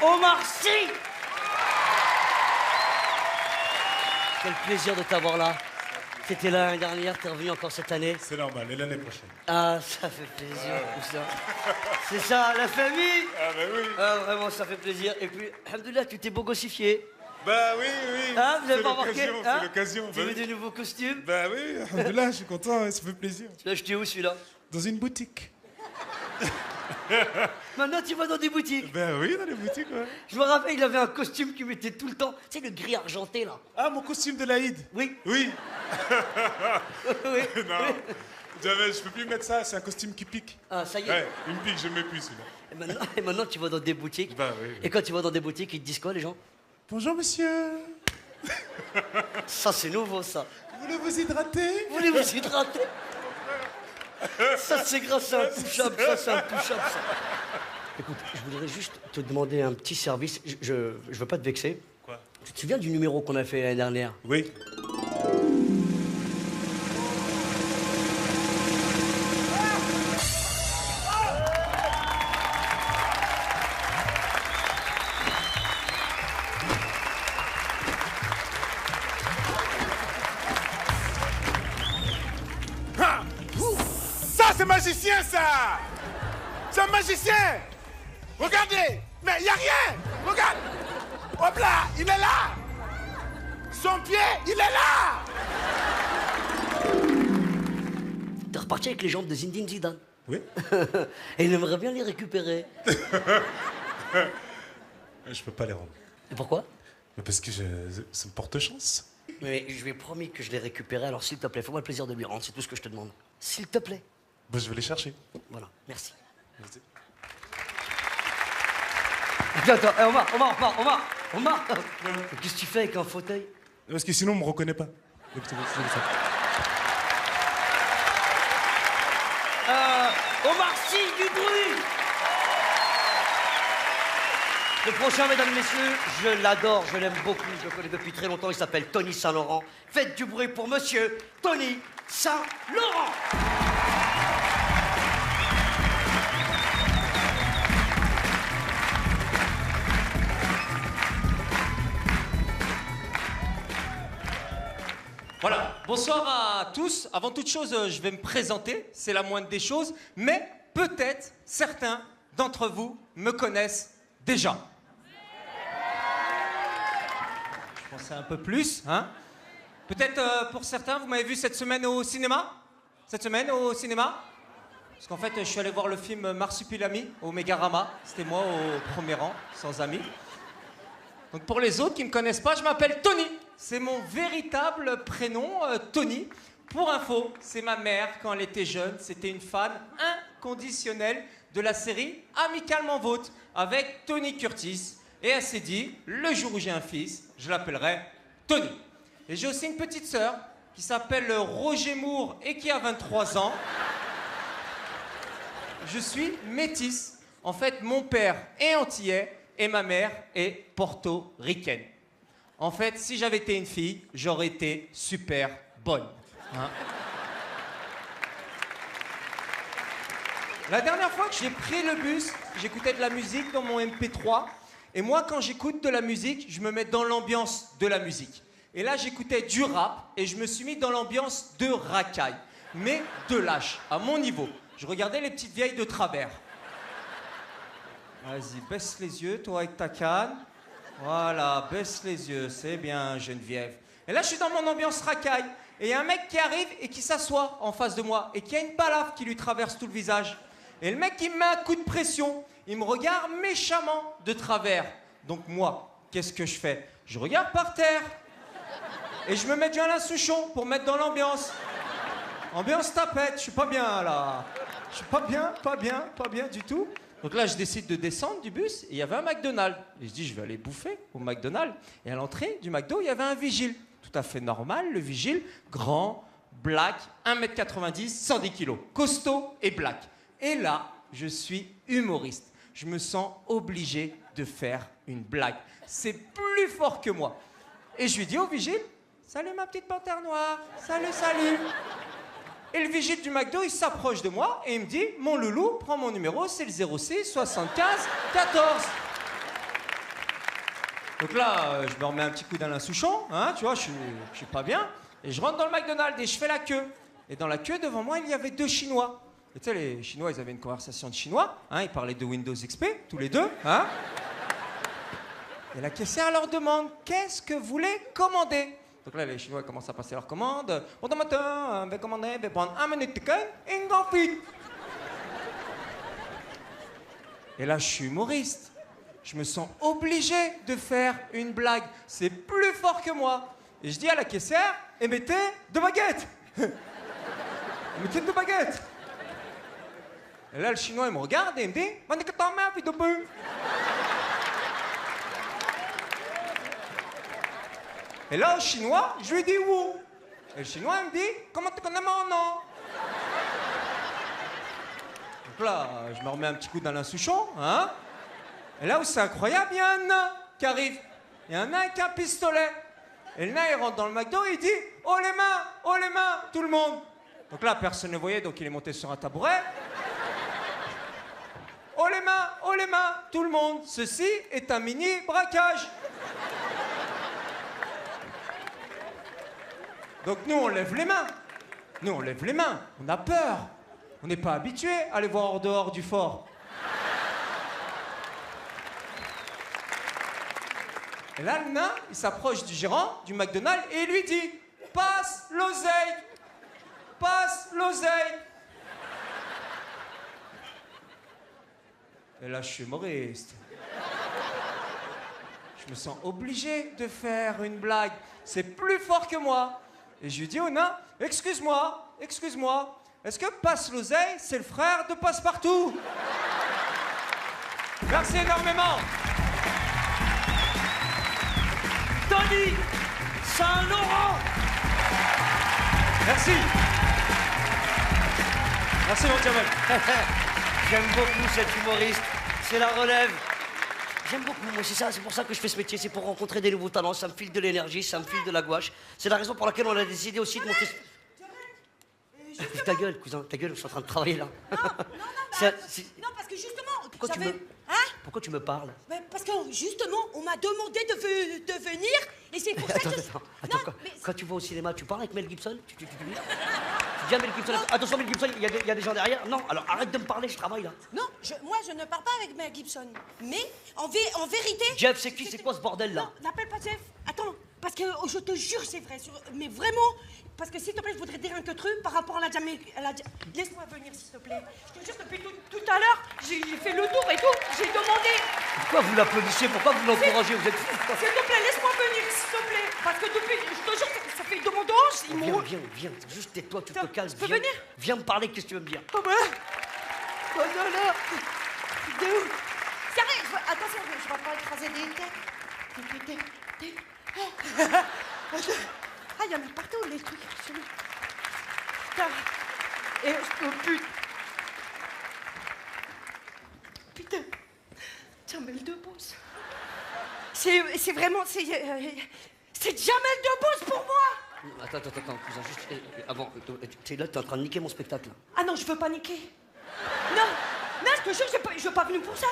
[SPEAKER 1] Omar Sy. Quel plaisir de t'avoir là. T'étais là l'année dernière, t'es revenu encore cette année.
[SPEAKER 10] C'est normal, et l'année prochaine.
[SPEAKER 1] Ah, ça fait plaisir, tout ça. C'est ça, la famille.
[SPEAKER 10] Ah bah oui.
[SPEAKER 1] Ah, vraiment, ça fait plaisir. Et puis, alhamdoulilah, tu t'es beau gossifié.
[SPEAKER 10] Bah oui.
[SPEAKER 1] Hein, vous avez
[SPEAKER 10] C'est
[SPEAKER 1] pas remarqué,
[SPEAKER 10] l'occasion,
[SPEAKER 1] hein?
[SPEAKER 10] c'est l'occasion.
[SPEAKER 1] Tu
[SPEAKER 10] bah
[SPEAKER 1] veux
[SPEAKER 10] oui.
[SPEAKER 1] des nouveaux costumes?
[SPEAKER 10] Bah oui, alhamdoulilah, je suis content, ça fait plaisir.
[SPEAKER 1] Tu l'as acheté où celui-là?
[SPEAKER 10] Dans une boutique.
[SPEAKER 1] Maintenant, tu vas dans des boutiques.
[SPEAKER 10] Bah oui, dans les boutiques, ouais.
[SPEAKER 1] Je me rappelle, il avait un costume qu'il mettait tout le temps. Tu sais, le gris argenté, là.
[SPEAKER 10] Ah, mon costume de l'Aïd.
[SPEAKER 1] Oui.
[SPEAKER 10] Oui.
[SPEAKER 1] Oui.
[SPEAKER 10] Non, je peux plus mettre ça, c'est un costume qui pique.
[SPEAKER 1] Ah, ça y est.
[SPEAKER 10] Ouais, il me pique, je ne mets plus celui-là.
[SPEAKER 1] Et maintenant, tu vas dans des boutiques.
[SPEAKER 10] Bah oui.
[SPEAKER 1] Et quand tu vas dans des boutiques, ils te disent quoi, les gens?
[SPEAKER 10] Bonjour monsieur.
[SPEAKER 1] Ça, c'est nouveau, ça.
[SPEAKER 10] Vous voulez vous hydrater?
[SPEAKER 1] Vous voulez vous hydrater? Ça, c'est grâce à un push-up, ça, c'est un push-up, ça. Écoute, je voudrais juste te demander un petit service. Je veux pas te vexer.
[SPEAKER 10] Quoi?
[SPEAKER 1] Tu te souviens du numéro qu'on a fait l'année dernière?
[SPEAKER 10] Oui.
[SPEAKER 11] C'est magicien, ça! C'est un magicien! Regardez! Mais il n'y a rien! Regarde! Hop là! Il est là! Son pied, il est là!
[SPEAKER 1] T'es reparti avec les jambes de Zinedine Zidane.
[SPEAKER 10] Oui.
[SPEAKER 1] Et il aimerait bien les récupérer.
[SPEAKER 10] Je peux pas les rendre.
[SPEAKER 1] Et pourquoi?
[SPEAKER 10] Mais parce que ça me porte chance.
[SPEAKER 1] Mais je lui ai promis que je les récupérais, alors s'il te plaît, fais-moi le plaisir de lui rendre, c'est tout ce que je te demande. S'il te plaît.
[SPEAKER 10] Bah, je vais les chercher.
[SPEAKER 1] Voilà, merci.
[SPEAKER 10] Merci.
[SPEAKER 1] Attends, Omar, qu'est-ce que tu fais avec un fauteuil?
[SPEAKER 10] Parce que sinon, on me reconnaît pas. Donc, c'est ça.
[SPEAKER 1] Omar Sy, du bruit! Le prochain, mesdames, messieurs, je l'adore, je l'aime beaucoup, je le connais depuis très longtemps, il s'appelle Tony Saint-Laurent. Faites du bruit pour monsieur Tony Saint-Laurent.
[SPEAKER 12] Voilà, bonsoir à tous. Avant toute chose, je vais me présenter, c'est la moindre des choses, mais peut-être certains d'entre vous me connaissent déjà. Je pensais un peu plus, hein. Peut-être pour certains, vous m'avez vu cette semaine au cinéma? Cette semaine au cinéma? Parce qu'en fait, je suis allé voir le film Marsupilami au Mégarama. C'était moi au premier rang, sans amis. Donc pour les autres qui ne me connaissent pas, je m'appelle Tony. C'est mon véritable prénom, Tony. Pour info, c'est ma mère, quand elle était jeune, c'était une fan inconditionnelle de la série Amicalement Vôtre, avec Tony Curtis. Et elle s'est dit, le jour où j'ai un fils, je l'appellerai Tony. Et j'ai aussi une petite sœur qui s'appelle Roger Moore et qui a 23 ans. Je suis métisse. En fait, mon père est antillais et ma mère est portoricaine. En fait, si j'avais été une fille, j'aurais été super bonne. Hein? La dernière fois que j'ai pris le bus, j'écoutais de la musique dans mon MP3. Et moi, quand j'écoute de la musique, je me mets dans l'ambiance de la musique. Et là, j'écoutais du rap et je me suis mis dans l'ambiance de racaille. Mais de lâche, à mon niveau. Je regardais les petites vieilles de travers. Vas-y, baisse les yeux, toi, avec ta canne. Voilà, baisse les yeux, c'est bien, Geneviève. Et là, je suis dans mon ambiance racaille. Et il y a un mec qui arrive et qui s'assoit en face de moi. Et qui a une balafre qui lui traverse tout le visage. Et le mec, il me met un coup de pression. Il me regarde méchamment de travers. Donc moi, qu'est-ce que je fais? Je regarde par terre. Et je me mets du Alain Souchon pour mettre dans l'ambiance. Ambiance tapette, je suis pas bien, là. Je suis pas bien du tout. Donc là, je décide de descendre du bus et il y avait un McDonald's. Et je dis, je vais aller bouffer au McDonald's. Et à l'entrée du McDo, il y avait un vigile. Tout à fait normal, le vigile, grand, black, 1m90, 110 kg. Costaud et black. Et là, je suis humoriste. Je me sens obligé de faire une blague. C'est plus fort que moi. Et je lui dis au vigile, salut ma petite panthère noire, salut, salut. Et le vigile du McDo, il s'approche de moi et il me dit, mon loulou, prends mon numéro, c'est le 06 75 14. Donc là, je me remets un petit coup d'Alain Souchon, hein, tu vois, je suis pas bien. Et je rentre dans le McDonald's et je fais la queue. Et dans la queue, devant moi, il y avait deux Chinois. Et tu sais, les Chinois, ils avaient une conversation de chinois, hein, ils parlaient de Windows XP, tous les deux, hein. Et la caissière leur demande, qu'est-ce que vous voulez commander? Donc là, les Chinois commencent à passer leur commande. Bon matin, on va commander, on va prendre 1 minute de chicken et une confit. Et là, je suis humoriste. Je me sens obligé de faire une blague. C'est plus fort que moi. Et je dis à la caissière, mettez 2 baguettes. Mettez 2 baguettes. Et là, le Chinois, il me regarde et il me dit, et là, au Chinois, je lui dis où? Et le Chinois, il me dit, comment tu connais mon nom? Donc là, je me remets un petit coup d'Alain Souchon, hein? Et là où c'est incroyable, il y a un nain qui arrive. Il y a un nain avec un pistolet. Et le nain, il rentre dans le McDo et il dit, oh les mains, tout le monde. Donc là, personne ne voyait, donc il est monté sur un tabouret. Oh les mains, tout le monde. Ceci est un mini braquage. Donc nous, on lève les mains. On a peur. On n'est pas habitué à aller voir en dehors du fort. Et là, le nain, il s'approche du gérant du McDonald's et il lui dit, passe l'oseille. Et là, je suis humoriste. Je me sens obligé de faire une blague. C'est plus fort que moi. Et je lui dis au nain, excuse-moi, est-ce que Passe l'oseille, c'est le frère de Passepartout? Merci énormément.
[SPEAKER 1] Tony Saint-Laurent.
[SPEAKER 12] Merci. Merci mon Jamel.
[SPEAKER 1] J'aime beaucoup cet humoriste. C'est la relève. j'aime beaucoup. Moi, c'est pour ça que je fais ce métier. C'est pour rencontrer des nouveaux talents. Ça me file de l'énergie, ça me file de la gouache. C'est la raison pour laquelle on a décidé aussi de monter. Ta gueule, cousin, ta gueule, je suis en train de travailler là.
[SPEAKER 13] Non, parce que justement,
[SPEAKER 1] Pourquoi tu me parles?
[SPEAKER 13] Parce que justement, on m'a demandé de venir, et c'est pour ça que...
[SPEAKER 1] Attends, quand tu vas au cinéma, tu parles avec Mel Gibson? Tu dis à Mel Gibson, attention Mel Gibson, il y a des gens derrière? Non, alors arrête de me parler, je travaille là.
[SPEAKER 13] Non, moi je ne parle pas avec Mel Gibson, mais en vérité...
[SPEAKER 1] Jeff, c'est qui? C'est quoi ce bordel là?
[SPEAKER 13] Non, n'appelle pas Jeff, attends, parce que je te jure c'est vrai, mais vraiment, parce que s'il te plaît, je voudrais dire un que truc par rapport à la Jamaïque. Laisse-moi venir s'il te plaît. Je te jure, depuis tout à l'heure, j'ai fait le tour et tout, j'ai demandé...
[SPEAKER 1] Pourquoi vous l'applaudissez? Pourquoi vous l'encouragez? Vous êtes fous?
[SPEAKER 13] S'il te plaît, laisse-moi venir, s'il te plaît. Parce que depuis, je te jure, ça fait 2 mois d'ange,
[SPEAKER 1] Viens, juste tais-toi, tu te calmes.
[SPEAKER 13] Je peux venir?
[SPEAKER 1] Viens me parler, qu'est-ce que tu veux me dire?
[SPEAKER 13] Oh ben... Oh non, non. De où? Sérieux, attention, je vais pas écraser des têtes. Ah, il y en a partout, les trucs. Putain. Et putain. Jamel Debbouze. C'est vraiment... C'est Jamel Debbouze pour moi.
[SPEAKER 1] Attends, cousin, juste avant, t'es là, t'es en train de niquer mon spectacle.
[SPEAKER 13] Ah non, je veux pas niquer. Non, je te jure, je suis pas venu pour ça.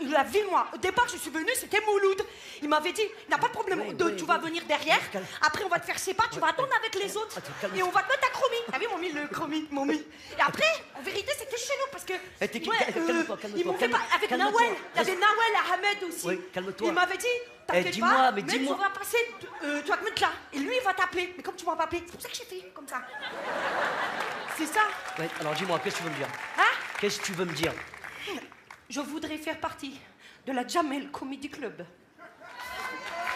[SPEAKER 13] La ville, moi, au départ, je suis venu, c'était Mouloud. Il m'avait dit, il n'y a pas de problème, tu vas venir derrière, après on va te faire séparer, tu vas attendre avec les autres, et on va te mettre à Chromie. T'as vu, le Chromie, Et après, en vérité, c'était chez nous, parce que...
[SPEAKER 1] Calme-toi.
[SPEAKER 13] Ils m'ont fait pas... Avec Nawel, il y avait Nawel Ahmed aussi.
[SPEAKER 1] Oui, calme-toi.
[SPEAKER 13] Il m'avait dit, t'inquiète
[SPEAKER 1] dis-moi,
[SPEAKER 13] pas,
[SPEAKER 1] mais
[SPEAKER 13] tu
[SPEAKER 1] dis-moi.
[SPEAKER 13] vas passer, tu vas te mettre là, et lui, il va t'appeler. Mais comme tu m'as pas appelé, c'est pour ça que j'ai fait comme ça. C'est ça.
[SPEAKER 1] Ouais, alors dis-moi, qu'est-ce que tu veux me dire?
[SPEAKER 13] Hein?
[SPEAKER 1] Qu'est-ce que tu veux me dire?
[SPEAKER 13] Je voudrais faire partie de la Jamel Comedy Club.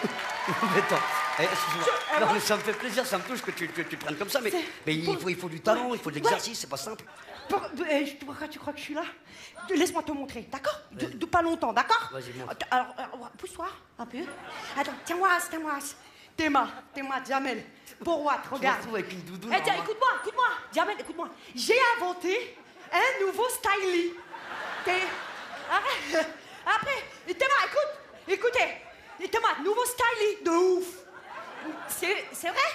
[SPEAKER 1] Mais attends, excuse-moi. Non, mais ça me fait plaisir, ça me touche que tu te prennes comme ça, mais il faut du talent, il faut de l'exercice, c'est pas simple.
[SPEAKER 13] Pourquoi tu crois que je suis là? Laisse-moi te montrer, d'accord? De pas longtemps, d'accord?
[SPEAKER 1] Vas-y, montre.
[SPEAKER 13] Alors, pousse-toi un peu. Attends, tiens-moi. T'es-moi, Jamel. Pour what? Regarde.
[SPEAKER 1] Je me retrouve avec une doudoune.
[SPEAKER 13] Tiens, écoute-moi. Jamel, écoute-moi. J'ai inventé un nouveau styling. Après, écoutez. Thomas, nouveau styling de ouf. C'est vrai?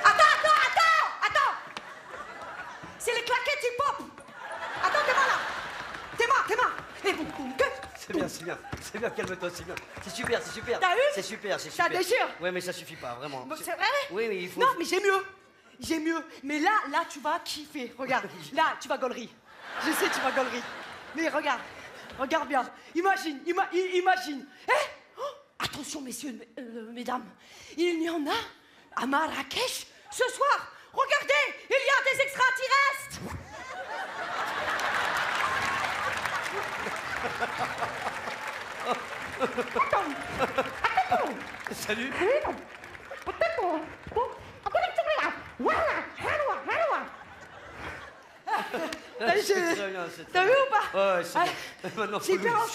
[SPEAKER 13] Attends. Attends. C'est les claquettes hip-hop. Attends, t'es là. Et boum,
[SPEAKER 1] C'est bien, calme-toi, c'est bien. C'est super.
[SPEAKER 13] T'as vu?
[SPEAKER 1] C'est super.
[SPEAKER 13] Ça déchire.
[SPEAKER 1] Ouais, mais ça suffit pas, vraiment.
[SPEAKER 13] C'est vrai?
[SPEAKER 1] Oui, il faut...
[SPEAKER 13] Non, mais j'ai mieux. Mais là, tu vas kiffer. Regarde, là, tu vas gaulerie. Je sais, tu vas gaulerie. Mais regarde bien. Imagine. Oh, attention, messieurs, mesdames. Il y en a à Marrakech ce soir. Regardez, il y a des extraterrestres. Attends.
[SPEAKER 1] Salut.
[SPEAKER 13] T'as vu ou pas?
[SPEAKER 1] Ouais, c'est bien. Maintenant, faut
[SPEAKER 13] J'ai peur.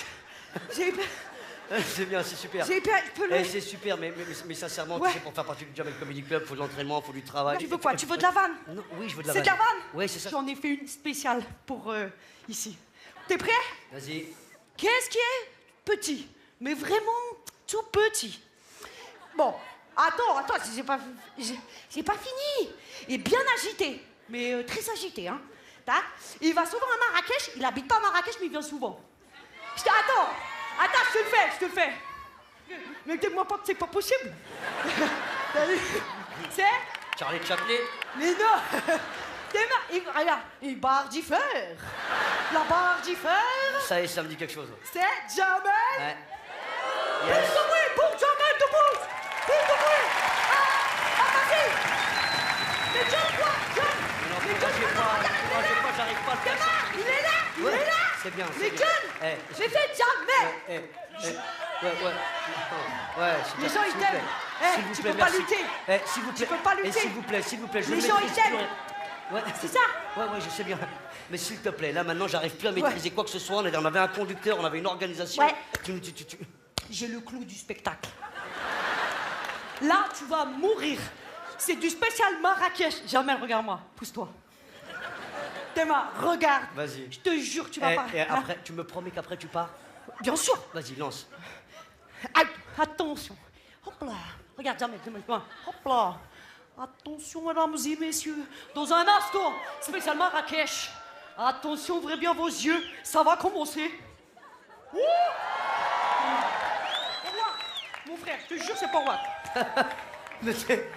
[SPEAKER 1] C'est bien, c'est super.
[SPEAKER 13] J'ai peur, je peux le...
[SPEAKER 1] C'est super, mais sincèrement, tu sais, pour faire partie du Jamel Comedy Club, faut de l'entraînement, faut du travail.
[SPEAKER 13] Tu veux quoi? Tu veux de la vanne?
[SPEAKER 1] Non, oui, je veux de la
[SPEAKER 13] vanne.
[SPEAKER 1] vanne.
[SPEAKER 13] C'est de la vanne?
[SPEAKER 1] Oui, c'est ça.
[SPEAKER 13] J'en ai fait une spéciale pour ici. T'es prêt?
[SPEAKER 1] Vas-y.
[SPEAKER 13] Qu'est-ce qui est petit? Mais vraiment tout petit. Bon, attends, j'ai pas fini. Il est bien agité, mais très agité, hein. Tac. Il va souvent à Marrakech, il habite pas à Marrakech, mais il vient souvent. Attends, je te le fais. Mais dis-moi pas que c'est pas possible. C'est
[SPEAKER 1] Charlie Chaplin.
[SPEAKER 13] Mais non. Regarde, une barre du fer. La barre du fer.
[SPEAKER 1] Ça y est, ça me dit quelque chose.
[SPEAKER 13] C'est Jamel.
[SPEAKER 1] Ouais.
[SPEAKER 13] Yes. Pour Jamel Debbouze. Vas-y. Mais John.
[SPEAKER 1] Non, j'arrive pas à le faire.
[SPEAKER 13] Il est là.
[SPEAKER 1] C'est bien.
[SPEAKER 13] Mais John, j'ai fait Jamel.
[SPEAKER 1] Ouais,
[SPEAKER 13] les gens, ils t'aiment. Tu peux pas lutter.
[SPEAKER 1] S'il vous plaît.
[SPEAKER 13] Tu peux pas lutter.
[SPEAKER 1] S'il vous plaît, je
[SPEAKER 13] les gens, ils t'aiment.
[SPEAKER 1] Ouais.
[SPEAKER 13] C'est ça.
[SPEAKER 1] Ouais, je sais bien. Mais s'il te plaît, là, maintenant, j'arrive plus à maîtriser quoi que ce soit. On avait un conducteur, on avait une organisation.
[SPEAKER 13] Ouais.
[SPEAKER 1] Tu...
[SPEAKER 13] J'ai le clou du spectacle. Là, tu vas mourir. C'est du spécial Marrakech. Jamel, regarde-moi. Pousse-toi. Théma, regarde.
[SPEAKER 1] Vas-y.
[SPEAKER 13] Je te jure, tu vas pas.
[SPEAKER 1] Et après, tu me promets qu'après tu pars?
[SPEAKER 13] Bien sûr.
[SPEAKER 1] Vas-y, lance.
[SPEAKER 13] Attention. Hop là. Regarde, jamais. Hop là. Attention, mesdames et messieurs. Dans un instant, spécial Marrakech. Attention, ouvrez bien vos yeux. Ça va commencer. Ouh. Pour moi. Mon frère, je te jure, c'est pour moi.
[SPEAKER 1] Mais c'est...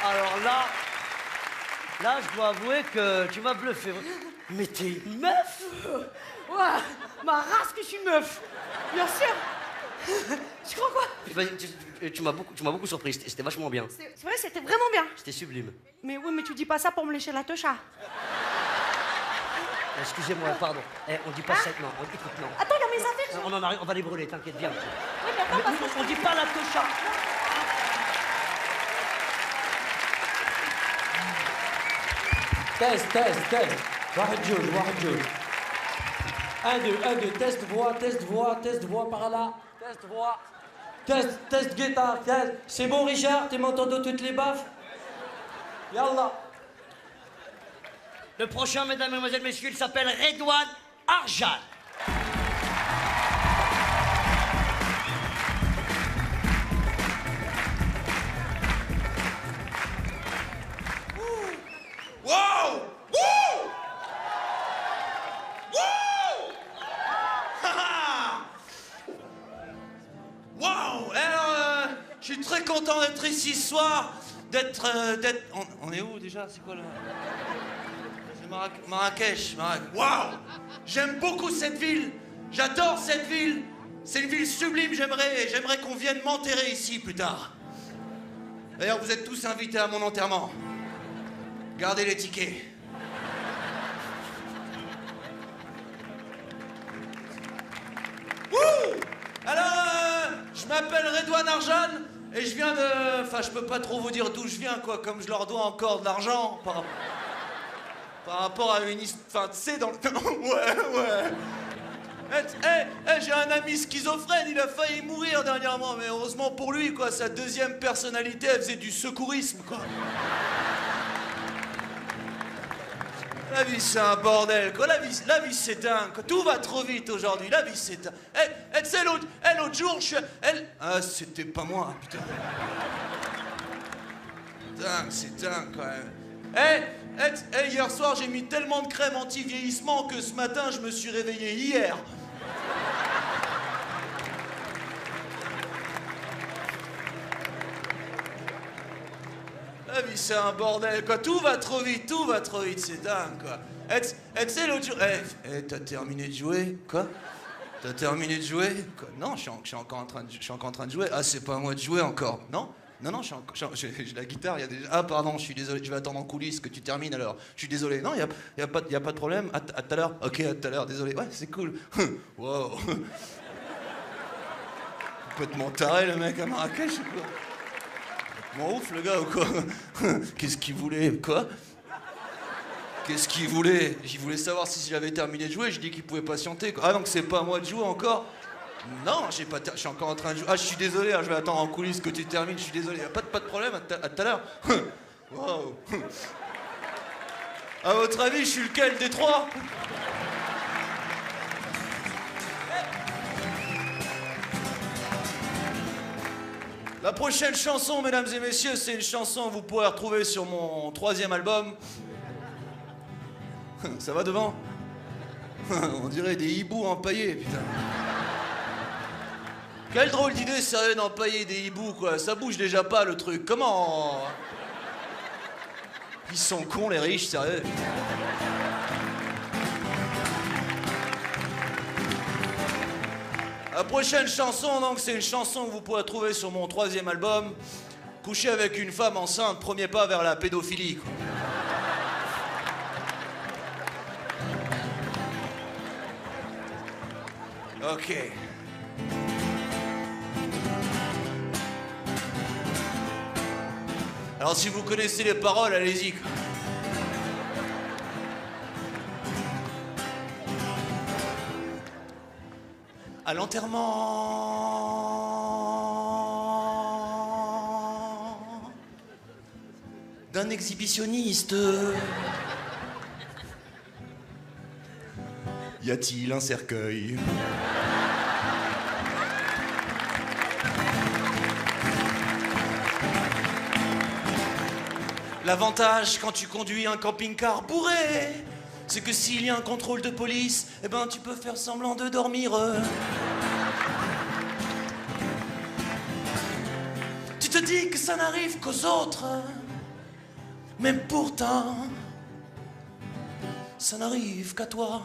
[SPEAKER 1] Alors là, je dois avouer que tu m'as bluffé. Mais t'es une meuf?
[SPEAKER 13] Ouais, ma race que je suis meuf. Bien sûr. Tu crois quoi?
[SPEAKER 1] Tu m'as beaucoup surpris, c'était vachement bien.
[SPEAKER 13] C'est vrai, c'était vraiment bien.
[SPEAKER 1] C'était sublime.
[SPEAKER 13] Mais oui, mais tu dis pas ça pour me lécher la techa.
[SPEAKER 1] Excusez-moi, pardon. On dit pas ça. Non, écoute, non.
[SPEAKER 13] Attends, il y a mes affaires.
[SPEAKER 1] On en a rien, on va les brûler, t'inquiète bien.
[SPEAKER 13] Oui, mais attends, parce que
[SPEAKER 1] on dit pas la techa.
[SPEAKER 14] Test. واحد جوج. 1 2 test voix par là. Test guitare. C'est bon Richard, tu m'entends de toutes les baffes? Yallah.
[SPEAKER 1] Le prochain, mesdames, mesdemoiselles, messieurs, il s'appelle Redouane Arjan.
[SPEAKER 2] Wow! Wouh! Wouh! Wow! Alors, je suis très content d'être ici ce soir, d'être... On est où déjà? C'est quoi là? C'est Marrakech. Waouh! J'aime beaucoup cette ville. J'adore cette ville. C'est une ville sublime. J'aimerais qu'on vienne m'enterrer ici plus tard. D'ailleurs, vous êtes tous invités à mon enterrement. Gardez les tickets. Wouh! Alors, je m'appelle Redouane Arjan et je viens de... Enfin, je peux pas trop vous dire d'où je viens, quoi, comme je leur dois encore de l'argent par rapport à une histoire... Enfin, tu sais, dans le... Ouais. J'ai un ami schizophrène, il a failli mourir dernièrement, mais heureusement pour lui, quoi, sa deuxième personnalité, elle faisait du secourisme, quoi. La vie, c'est un bordel, quoi. La vie, c'est dingue, quoi. Tout va trop vite aujourd'hui. La vie, c'est dingue. Tu sais, l'autre jour, je suis... Ah, c'était pas moi, putain. Dingue, c'est dingue, quand même. Hier soir, j'ai mis tellement de crème anti-vieillissement que ce matin, je me suis réveillé hier. La vie, c'est un bordel, quoi. Tout va trop vite, c'est dingue, quoi. Tu sais, l'autre jour... t'as terminé de jouer? Quoi? T'as terminé de jouer? Quoi? Non, je suis encore en train de jouer. Ah, c'est pas à moi de jouer encore. Non, j'ai la guitare, il y a déjà... Ah, pardon, je suis désolé, je vais attendre en coulisses que tu termines, alors. Je suis désolé. Non, y a pas de problème. À tout à l'heure. Ok, à tout à l'heure, désolé. Ouais, c'est cool. Wow. Complètement taré, le mec, à Marrakech, ou quoi? Complètement ouf, le gars, ou quoi? Qu'est-ce qu'il voulait? Quoi? Qu'est-ce qu'il voulait? Il voulait savoir si j'avais terminé de jouer, je dis qu'il pouvait patienter, quoi. Ah, donc c'est pas à moi de jouer encore? Non, je suis encore en train de jouer. Ah, je suis désolé, hein, je vais attendre en coulisses que tu termines, je suis désolé. Pas de problème, à tout à l'heure. Wow. À votre avis, je suis lequel des trois?
[SPEAKER 15] La prochaine chanson, mesdames et messieurs, c'est une chanson que vous pourrez retrouver sur mon 3e album. Ça va devant? On dirait des hiboux empaillés, putain. Quelle drôle d'idée, sérieux, d'empailler des hiboux, quoi. Ça bouge déjà pas, le truc. Comment? Ils sont cons, les riches, sérieux. La prochaine chanson, donc, c'est une chanson que vous pourrez trouver sur mon 3e album. Coucher avec une femme enceinte, premier pas vers la pédophilie, quoi. Ok. Alors si vous connaissez les paroles, allez-y. À l'enterrement d'un exhibitionniste, y a-t-il un cercueil? L'avantage quand tu conduis un camping-car bourré, c'est que s'il y a un contrôle de police, eh ben tu peux faire semblant de dormir. Tu te dis que ça n'arrive qu'aux autres, mais pourtant, ça n'arrive qu'à toi.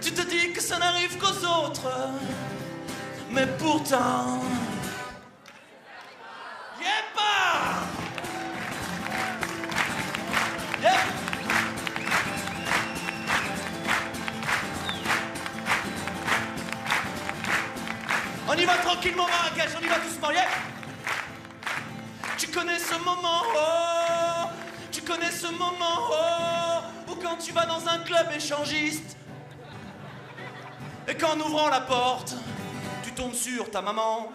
[SPEAKER 15] Tu te dis que ça n'arrive qu'aux autres, mais pourtant... On y va tranquillement, Marrakech, on y va doucement, yeah. Tu connais ce moment, oh, tu connais ce moment, oh, où quand tu vas dans un club échangiste, et qu'en ouvrant la porte, tu tombes sur ta maman.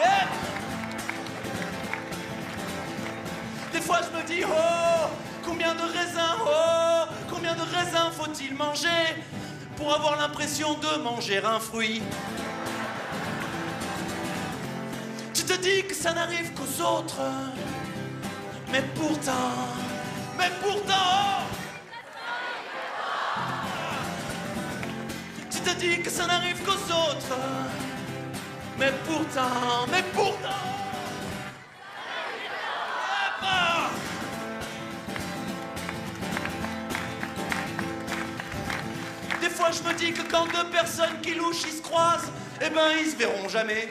[SPEAKER 15] Yeah. Des fois je me dis, oh, combien de raisins faut-il manger pour avoir l'impression de manger un fruit? Tu te dis que ça n'arrive qu'aux autres, mais pourtant, tu te dis que ça n'arrive qu'aux autres, mais pourtant, des fois je me dis que quand deux personnes qui louchent ils se croisent, eh ben ils se verront jamais.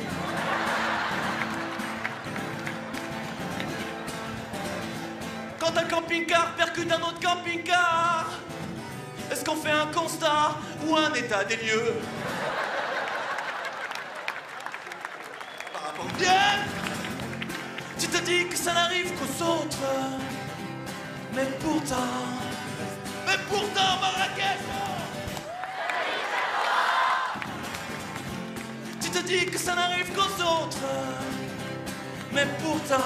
[SPEAKER 15] Quand un camping-car percute un autre camping-car, est-ce qu'on fait un constat ou un état des lieux? Par rapport au bien, tu te dis que ça n'arrive qu'aux autres, mais pourtant, Marrakech, tu te dis que ça n'arrive qu'aux autres, mais pourtant,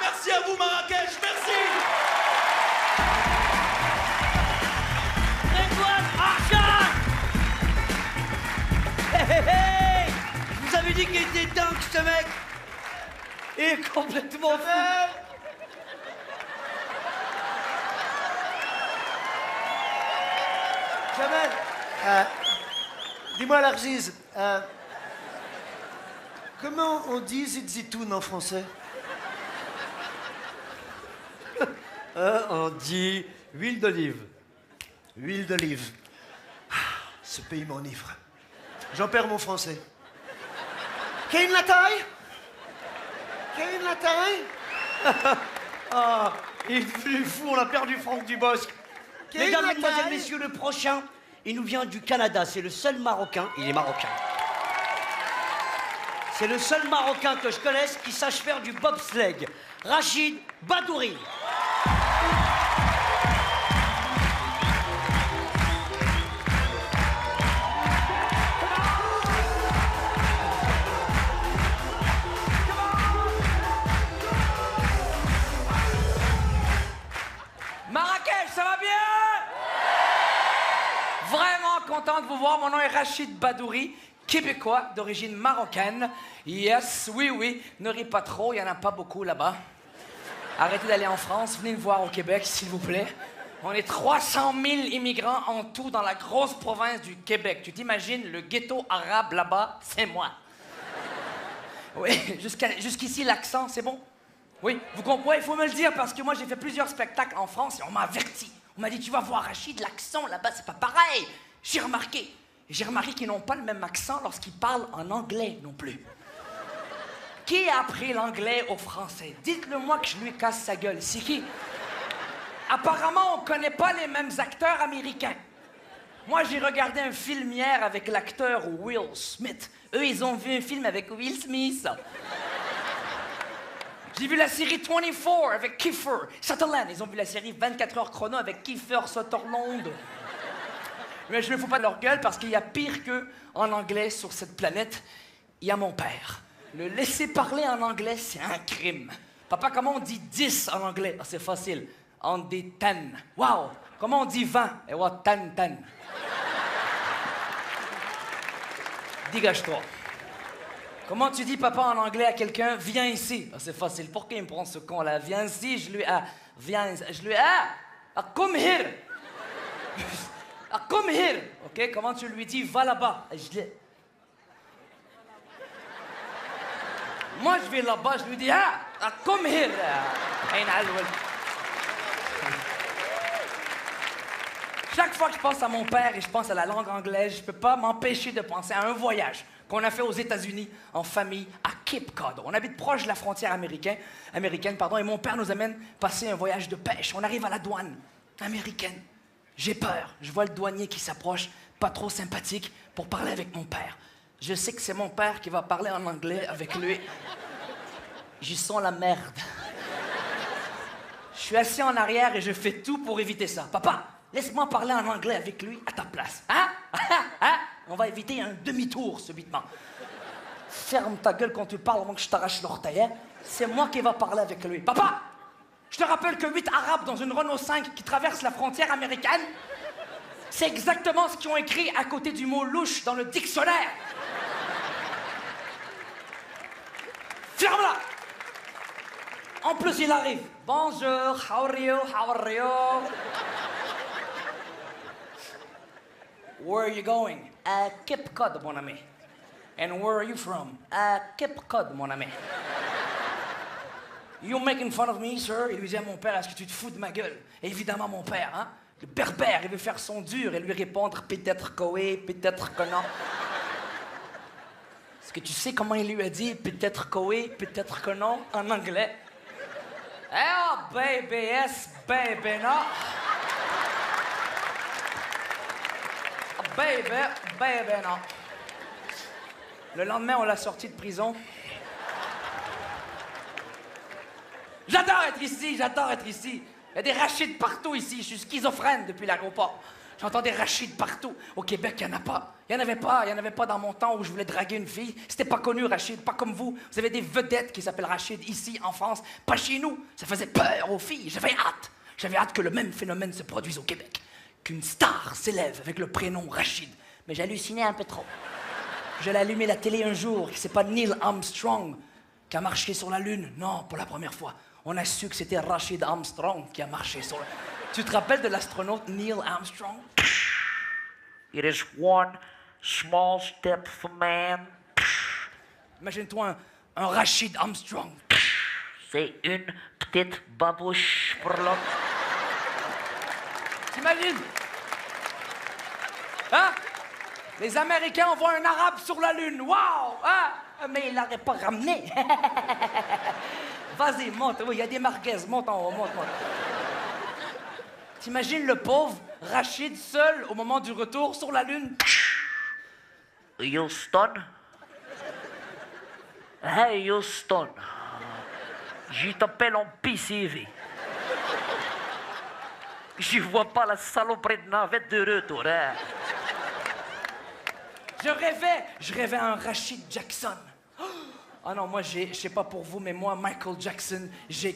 [SPEAKER 15] merci à vous Marrakech, merci.
[SPEAKER 1] Redouane Archan. Hey, vous avez dit qu'il était dingue ce mec. Il est complètement fou.
[SPEAKER 7] Jamel, dis-moi l'Argise, comment on dit zizitoun en français?
[SPEAKER 1] On dit huile d'olive.
[SPEAKER 7] Huile d'olive. Ah, ce pays m'enivre. J'en perds mon français. Quelle la taille? Quelle la taille?
[SPEAKER 1] Ah, il est devenu fou, on a perdu Franck Dubosc. Mesdames, mesdemoiselles, messieurs, le prochain, il nous vient du Canada. C'est le seul Marocain, il est marocain. C'est le seul Marocain que je connaisse qui sache faire du bobsleigh. Rachid Badouri.
[SPEAKER 16] content de vous voir. Mon nom est Rachid Badouri, québécois d'origine marocaine. Yes, oui, oui. Ne ris pas trop, il n'y en a pas beaucoup là-bas. Arrêtez d'aller en France, venez nous voir au Québec, s'il vous plaît. On est 300 000 immigrants en tout dans la grosse province du Québec. Tu t'imagines, le ghetto arabe là-bas, c'est moi. Oui, jusqu'ici, l'accent, c'est bon? Oui, vous comprenez? Il faut me le dire parce que moi, j'ai fait plusieurs spectacles en France et on m'a averti. On m'a dit, tu vas voir Rachid, l'accent là-bas, c'est pas pareil. J'ai remarqué. J'ai remarqué qu'ils n'ont pas le même accent lorsqu'ils parlent en anglais non plus. Qui a appris l'anglais aux Français? Dites-le moi que je lui casse sa gueule. C'est qui? Apparemment, on connaît pas les mêmes acteurs américains. Moi, j'ai regardé un film hier avec l'acteur Will Smith. Eux, ils ont vu un film avec Will Smith. J'ai vu la série 24 avec Kiefer Sutherland. Ils ont vu la série 24 heures chrono avec Kiefer Sutherland. Mais je ne me fous pas de leur gueule parce qu'il y a pire qu'eux en anglais sur cette planète. Il y a mon père. Le laisser parler en anglais, c'est un crime. Papa, comment on dit 10 en anglais? Ah, c'est facile. On dit 10. Wow! Comment on dit 20? Et what, 10. Dégage-toi. Comment tu dis papa en anglais à quelqu'un? Viens ici. Ah, c'est facile. Pourquoi il me prend ce con-là? Viens ici, je lui viens, je lui come here. Come here. OK? Comment tu lui dis? Va là-bas. Moi, je vais là-bas, je lui dis come here. Chaque fois que je pense à mon père et je pense à la langue anglaise, je peux pas m'empêcher de penser à un voyage qu'on a fait aux États-Unis en famille à Cape Cod. On habite proche de la frontière américaine, et mon père nous amène passer un voyage de pêche. On arrive à la douane américaine. J'ai peur. Je vois le douanier qui s'approche, pas trop sympathique, pour parler avec mon père. Je sais que c'est mon père qui va parler en anglais avec lui. J'y sens la merde. Je suis assis en arrière et je fais tout pour éviter ça. Papa, laisse-moi parler en anglais avec lui à ta place. Hein? On va éviter un demi-tour subitement. Ferme ta gueule quand tu parles avant que je t'arrache l'orteil. Hein? C'est moi qui va parler avec lui. Papa, je te rappelle que 8 Arabes dans une Renault 5 qui traversent la frontière américaine, c'est exactement ce qu'ils ont écrit à côté du mot louche dans le dictionnaire. Ferme-la! En plus, il arrive. Bonjour, how are you? Where are you going? Cape Cod, mon ami. And where are you from? Cape Cod, mon ami. You making fun of me, sir? Il lui dit à mon père, est-ce que tu te fous de ma gueule? Et évidemment, mon père, hein? Le berbère, il veut faire son dur et lui répondre peut-être que oui, peut-être que non. Est-ce que tu sais comment il lui a dit peut-être que oui, peut-être que non en anglais? Oh, baby, yes, baby, no. Baby, non. Le lendemain, on l'a sorti de prison. J'adore être ici. Il y a des Rachid partout ici. Je suis schizophrène depuis l'aéroport. J'entends des Rachid partout. Au Québec, il n'y en a pas. Il n'y en avait pas dans mon temps où je voulais draguer une fille. C'était pas connu, Rachid, pas comme vous. Vous avez des vedettes qui s'appellent Rachid ici, en France, pas chez nous. Ça faisait peur aux filles. J'avais hâte que le même phénomène se produise au Québec. Qu'une star s'élève avec le prénom Rachid. Mais j'hallucinais un peu trop. J'allais allumer la télé un jour, c'est pas Neil Armstrong qui a marché sur la Lune. Non, pour la première fois. On a su que c'était Rachid Armstrong qui a marché sur la Lune. Tu te rappelles de l'astronaute Neil Armstrong? It is one small step for man. Imagine-toi un Rachid Armstrong. C'est une petite babouche pour l'homme. T'imagines? Hein? Les Américains envoient un Arabe sur la Lune. Waouh! Hein? Mais il l'aurait pas ramené. Vas-y, monte. Oui, il y a des marguaises. Monte en haut, monte. T'imagines le pauvre Rachid seul au moment du retour sur la Lune? Houston? Hey, Houston. Je t'appelle en PCV. Je vois pas la saloperie de navette de retour, hein? Je rêvais un Rachid Jackson. Ah non, moi, je sais pas pour vous, mais moi, Michael Jackson,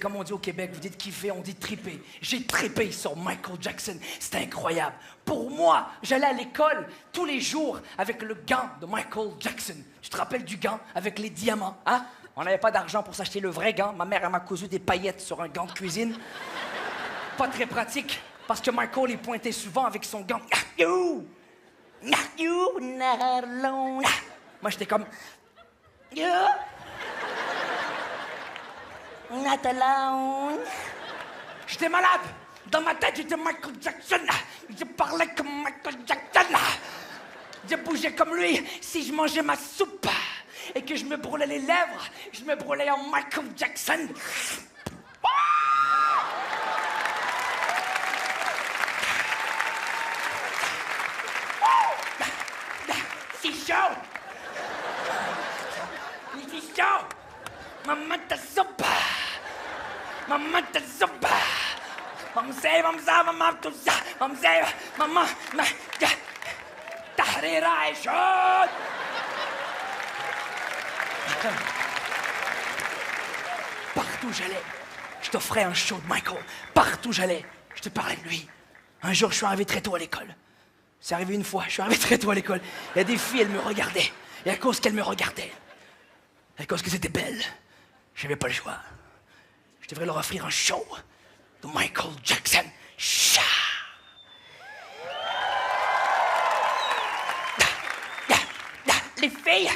[SPEAKER 16] comme on dit au Québec, vous dites kiffer, on dit triper. J'ai trippé sur Michael Jackson, c'était incroyable. Pour moi, j'allais à l'école tous les jours avec le gant de Michael Jackson. Tu te rappelles du gant avec les diamants, hein? On n'avait pas d'argent pour s'acheter le vrai gant. Ma mère, elle m'a cousu des paillettes sur un gant de cuisine. Pas très pratique, parce que Michael, il pointait souvent avec son gant. Moi, j'étais comme... Not alone. J'étais malade. Dans ma tête, j'étais Michael Jackson. Je parlais comme Michael Jackson. Je bougeais comme lui. Si je mangeais ma soupe et que je me brûlais les lèvres, je me brûlais en Michael Jackson. C'est chaud. C'est chaud. Maman, ta soupe. Maman, ta soupe. Maman, c'est maman, tout ça. Maman, c'est maman, Tahrira est chaude. Partout où j'allais, je t'offrais un show de Michael. Partout où j'allais, je te parlais de lui. Un jour, je suis arrivé très tôt à l'école. C'est arrivé une fois, je suis arrivé très tôt à l'école. Il y a des filles, elles me regardaient. Et à cause qu'elles me regardaient, à cause que c'était belle, j'avais pas le choix. Je devrais leur offrir un show de Michael Jackson. Cha! Les filles!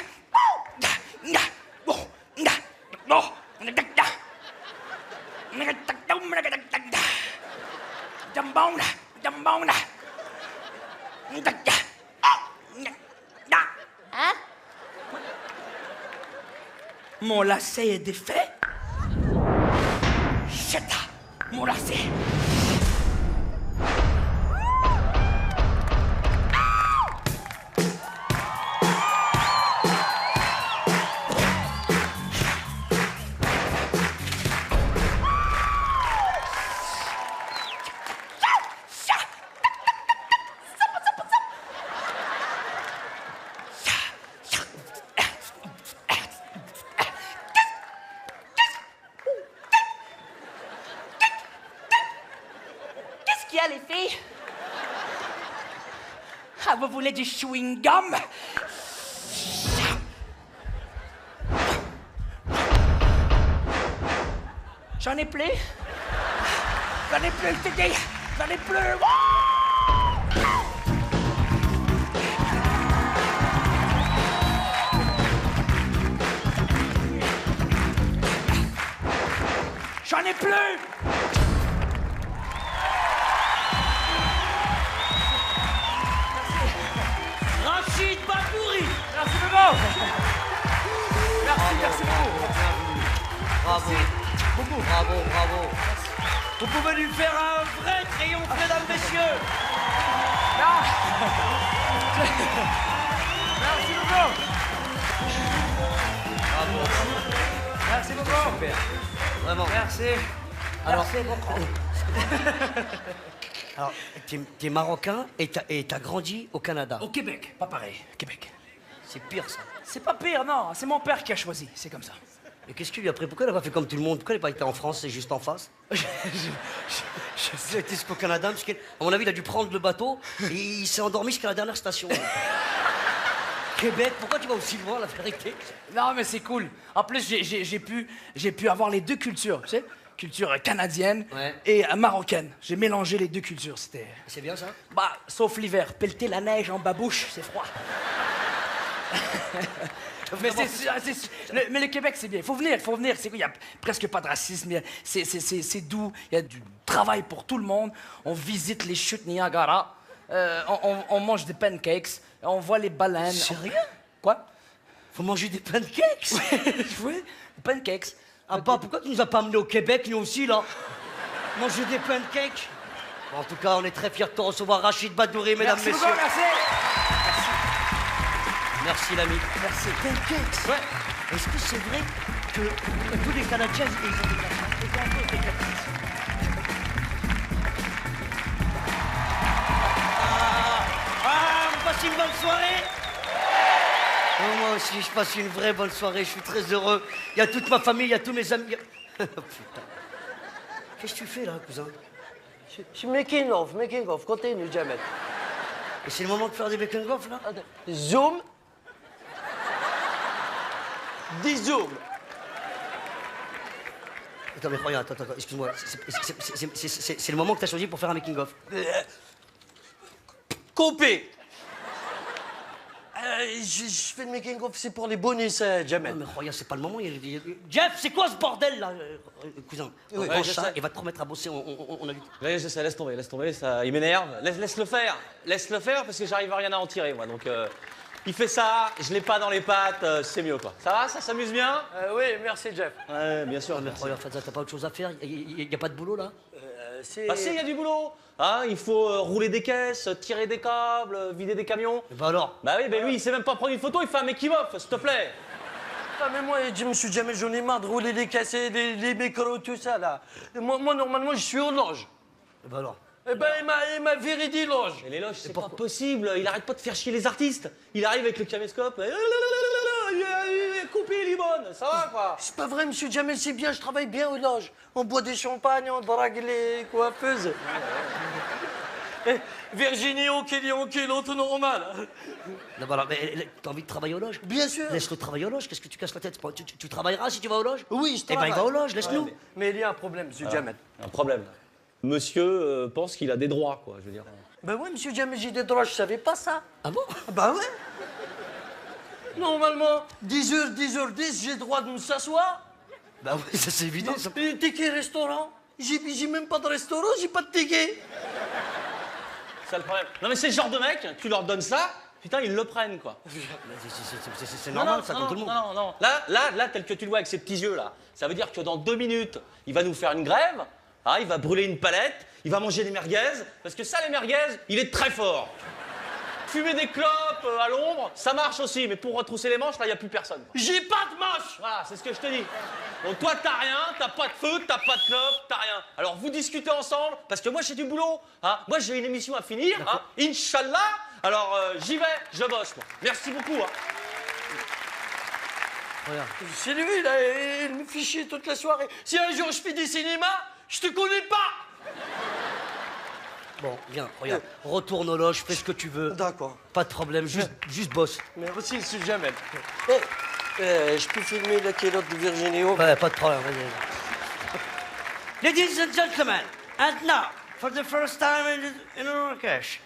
[SPEAKER 16] Hein? Mon lacet est défait. Cheta, mon lacet. Les filles? Ah, vous voulez du chewing-gum? J'en ai plus? J'en ai plus, je te dis! J'en ai plus! J'en ai plus!
[SPEAKER 1] Rachid Badouri.
[SPEAKER 16] Merci beaucoup. Merci beaucoup.
[SPEAKER 1] Bravo. Beaucoup. Bravo. Vous pouvez lui faire un vrai triomphe, mesdames, messieurs.
[SPEAKER 16] Merci beaucoup.
[SPEAKER 1] Bravo.
[SPEAKER 16] Merci beaucoup.
[SPEAKER 1] Super. Vraiment.
[SPEAKER 16] Merci.
[SPEAKER 1] Alors,
[SPEAKER 16] Merci beaucoup.
[SPEAKER 1] Alors, t'es marocain et t'as grandi au Canada.
[SPEAKER 16] Au Québec, pas pareil. Québec.
[SPEAKER 1] C'est pire, ça.
[SPEAKER 16] C'est pas pire, non. C'est mon père qui a choisi. C'est comme ça.
[SPEAKER 1] Et qu'est-ce qu'il lui a pris? Pourquoi il n'a pas fait comme tout le monde? Pourquoi il n'a pas été en France, c'est juste en face? Il a été jusqu'au Canada, parce qu'à mon avis, il a dû prendre le bateau et il s'est endormi jusqu'à la dernière station. Québec, pourquoi tu vas aussi loin, la vérité?
[SPEAKER 16] Non, mais c'est cool. En plus, j'ai pu avoir les deux cultures, tu sais? Culture canadienne et marocaine. J'ai mélangé les deux cultures, c'était...
[SPEAKER 1] C'est bien, ça?
[SPEAKER 16] Bah, sauf l'hiver. Pelleter la neige en babouche, c'est froid. Mais le Québec, c'est bien. Faut venir. Il n'y a presque pas de racisme. C'est doux. Il y a du travail pour tout le monde. On visite les chutes Niagara. On mange des pancakes. On voit les baleines.
[SPEAKER 1] Sérieux?
[SPEAKER 16] Quoi?
[SPEAKER 1] Faut manger des pancakes?
[SPEAKER 16] Oui, des pancakes.
[SPEAKER 1] Ah bah, pourquoi tu nous as pas amenés au Québec, nous aussi, là? Manger des pancakes? En tout cas, on est très fiers de te recevoir, Rachid Badouri, mesdames, messieurs.
[SPEAKER 16] Beaucoup, merci.
[SPEAKER 1] Merci, l'ami.
[SPEAKER 16] Merci.
[SPEAKER 1] Pancakes? Ouais. Est-ce que c'est vrai que tous les Canadiens, ils ont des pancakes? Passez une bonne soirée. Oh, moi aussi, je passe une vraie bonne soirée, je suis très heureux. Il y a toute ma famille, il y a tous mes amis. Putain. Qu'est-ce que tu fais là, cousin?
[SPEAKER 14] Je suis making of, continue, Jamel.
[SPEAKER 1] Et c'est le moment de faire des making of là?
[SPEAKER 14] Zoom. Dis zoom.
[SPEAKER 1] Attends, mais regarde, attends, excuse-moi. C'est le moment que t'as choisi pour faire un making of.
[SPEAKER 14] Coupé. Je fais le making of, c'est pour les bonus, Jamel.
[SPEAKER 1] Non, mais regarde, c'est pas le moment. Jeff, c'est quoi ce bordel là, cousin?
[SPEAKER 14] Oui,
[SPEAKER 1] Range
[SPEAKER 14] je
[SPEAKER 1] ça
[SPEAKER 14] sais.
[SPEAKER 1] et va te remettre à bosser, on a vu.
[SPEAKER 14] Oui, je sais, laisse tomber, ça, il m'énerve. Laisse-le faire, parce que j'arrive à rien à en tirer, moi. Donc, il fait ça, je l'ai pas dans les pattes, c'est mieux, quoi. Ça va, ça s'amuse bien? Oui, merci, Jeff. Ouais, bien sûr.
[SPEAKER 1] Mais regarde, Fadza, t'as pas autre chose à faire? Il y a pas de boulot là?
[SPEAKER 14] Bah si, il y a du boulot. Hein, il faut rouler des caisses, tirer des câbles, vider des camions.
[SPEAKER 1] Et bah alors?
[SPEAKER 14] Bah oui, lui, il sait même pas prendre une photo, il fait un making-of, s'il te plaît. Ah mais moi, je me suis jamais, j'en ai marre de rouler les caisses, les micros, tout ça, là. Moi, normalement, je suis au loge.
[SPEAKER 1] Et bah alors?
[SPEAKER 14] Eh ben, il m'a viré des loges. Et les loges, c'est pas possible. Il arrête pas de faire chier les artistes. Il arrive avec le caméscope. Coupé, limone. Ça va, quoi? C'est pas vrai, monsieur Jamel, c'est bien. Je travaille bien aux loges. On boit des champagnes, on drague les coiffeuses. Virginie, ok, l'autre normal.
[SPEAKER 1] Non, bah alors, mais t'as envie de travailler aux loges?
[SPEAKER 14] Bien sûr.
[SPEAKER 1] Laisse-le travailler aux loges, qu'est-ce que tu casses la tête? Tu travailleras si tu vas aux loges?
[SPEAKER 14] Oui, je
[SPEAKER 1] Eh ben,
[SPEAKER 14] travaille.
[SPEAKER 1] il va aux loges, laisse-nous.
[SPEAKER 14] Ouais, mais il y a un problème, monsieur Jamel. Un problème. Monsieur pense qu'il a des droits, quoi, je veux dire. Ben oui, monsieur Jamel, j'ai des droits, je savais pas ça.
[SPEAKER 1] Ah bon?
[SPEAKER 14] Bah ouais. Normalement, 10h10, j'ai le droit de me s'asseoir.
[SPEAKER 1] Bah oui, ça c'est évident. Ça...
[SPEAKER 14] Et ticket restaurant? J'ai même pas de restaurant, j'ai pas de ticket. C'est le problème. Non mais c'est le genre de mec, tu leur donnes ça, putain, ils le prennent, quoi.
[SPEAKER 1] C'est normal, ça, comme tout le monde.
[SPEAKER 14] Non. Là, tel que tu le vois avec ses petits yeux, là, ça veut dire que dans 2 minutes, il va nous faire une grève, hein, il va brûler une palette, il va manger des merguez, parce que ça, les merguez, il est très fort. Fumer des clopes à l'ombre, ça marche aussi, mais pour retrousser les manches, là, il n'y a plus personne. J'ai pas de manche! Voilà, c'est ce que je te dis. Donc toi, t'as rien, t'as pas de feu, t'as pas de clope, t'as rien. Alors vous discutez ensemble, parce que moi, j'ai du boulot. Hein. Moi, j'ai une émission à finir, hein. Inch'Allah. Alors j'y vais, je bosse, moi. Merci beaucoup. Hein.
[SPEAKER 1] Regarde.
[SPEAKER 14] C'est lui, là, il me fait chier toute la soirée. Si un jour je fais des cinémas, je te connais pas!
[SPEAKER 1] Bon, viens, regarde. Retourne aux loges, fais ce que tu veux.
[SPEAKER 14] D'accord.
[SPEAKER 1] Pas de problème, juste bosse.
[SPEAKER 14] Merci, monsieur Jamel. Je peux filmer la culotte de Virginie Hope?
[SPEAKER 1] Ouais, pas de problème, vas-y. Ladies and gentlemen, and now, for the first time in Marrakech,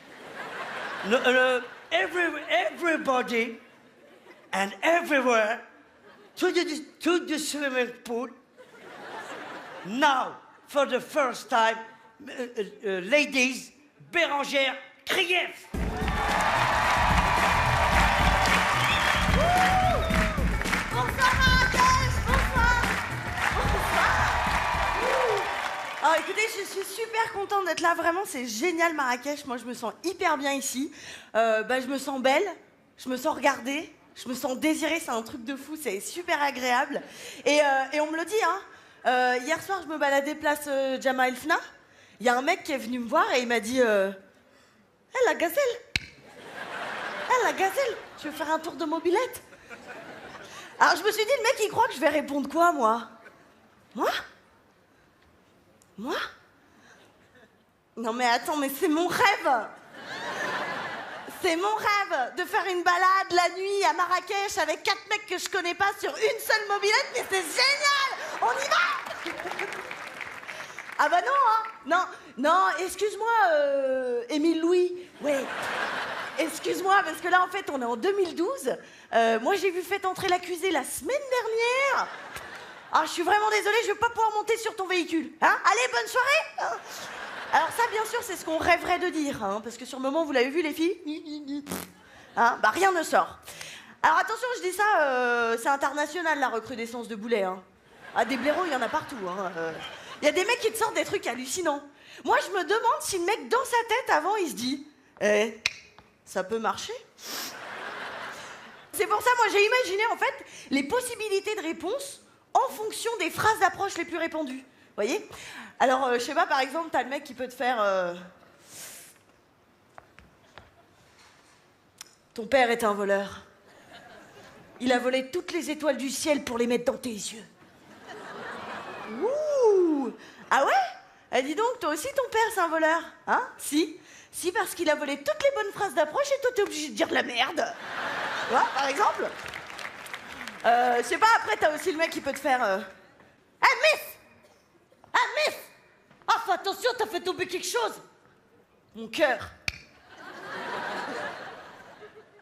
[SPEAKER 1] everybody and everywhere to the swimming pool. Now, for the first time, ladies, Bérangère Krief.
[SPEAKER 13] Alors écoutez, je suis super contente d'être là, vraiment c'est génial Marrakech, moi je me sens hyper bien ici, je me sens belle, je me sens regardée, je me sens désirée, c'est un truc de fou, c'est super agréable. Et on me le dit, hein, hier soir je me baladais place Jemaa El Fna, il y a un mec qui est venu me voir et il m'a dit hey, la gazelle, tu veux faire un tour de mobilette? Alors je me suis dit, le mec il croit que je vais répondre quoi moi? Moi? Non mais attends, mais c'est mon rêve! C'est mon rêve de faire une balade la nuit à Marrakech avec 4 mecs que je connais pas sur une seule mobilette, mais c'est génial! On y va! Ah bah non, hein? Non, excuse-moi, Émile Louis. Ouais. Excuse-moi, parce que là, en fait, on est en 2012. Moi, j'ai vu Faites entrer l'accusé la semaine dernière. Ah, je suis vraiment désolée, je vais pas pouvoir monter sur ton véhicule. Hein? Allez, bonne soirée! Alors ça, bien sûr, c'est ce qu'on rêverait de dire, hein, parce que sur le moment, vous l'avez vu, les filles? Hein? Bah, rien ne sort. Alors attention, je dis ça, c'est international, la recrudescence de boulets. Hein. Ah, des blaireaux, il y en a partout. Hein. Y a des mecs qui te sortent des trucs hallucinants. Moi, je me demande si le mec, dans sa tête, avant, il se dit « ça peut marcher ?» C'est pour ça, moi, j'ai imaginé, en fait, les possibilités de réponse en fonction des phrases d'approche les plus répandues. Vous voyez? Alors, je sais pas, par exemple, t'as le mec qui peut te faire ton père est un voleur. Il a volé toutes les étoiles du ciel pour les mettre dans tes yeux. Ouh! Ah ouais? Eh, dis donc, toi aussi, ton père, c'est un voleur. Hein? Si. Si, parce qu'il a volé toutes les bonnes phrases d'approche et toi, t'es obligé de dire de la merde. Tu vois, par exemple? Je sais pas, après, t'as aussi le mec qui peut te faire... Ah, miss! Ah, miss! Ah, fais attention, t'as fait tomber quelque chose. Mon cœur.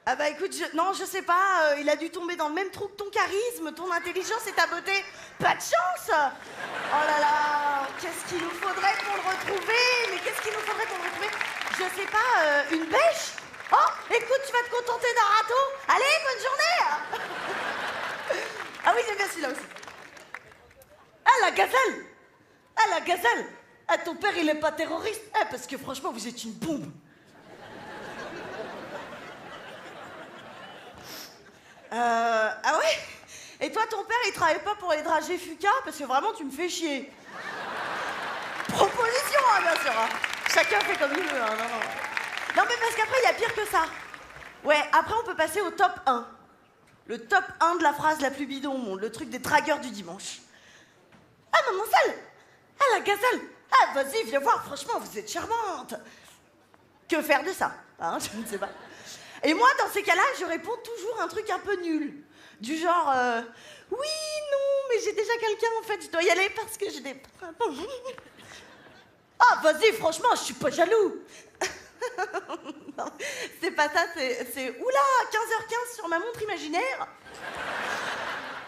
[SPEAKER 13] Ah bah écoute, non, je sais pas, il a dû tomber dans le même trou que ton charisme, ton intelligence et ta beauté. Pas de chance! Oh là là, qu'est-ce qu'il nous faudrait pour le retrouver? Mais qu'est-ce qu'il nous faudrait pour le retrouver? Je sais pas, une bêche? Oh, écoute, tu vas te contenter d'un râteau? Allez, bonne journée! Ah oui, j'aime bien celui-là aussi. Ah, la gazelle! Ah, la gazelle! Ah, ton père, il est pas terroriste? Ah, parce que franchement, vous êtes une bombe. Ah ouais? Et toi, ton père, il travaille pas pour les dragées Fuka? Parce que vraiment, tu me fais chier. Proposition, hein, bien sûr. Hein. Chacun fait comme il veut. Hein, non. Non, mais parce qu'après, il y a pire que ça. Ouais, après, on peut passer au top 1. Le top 1 de la phrase la plus bidon au monde. Le truc des dragueurs du dimanche. Ah, mademoiselle! Ah, la gazelle! Ah, vas-y, viens voir, franchement, vous êtes charmante. Que faire de ça? Hein, je ne sais pas. Et moi, dans ces cas-là, je réponds toujours un truc un peu nul. Du genre, oui, non, mais j'ai déjà quelqu'un, en fait, je dois y aller parce que j'ai des... Ah, vas-y, franchement, je suis pas jaloux. Non, c'est pas ça, c'est... Oula, 15h15 sur ma montre imaginaire.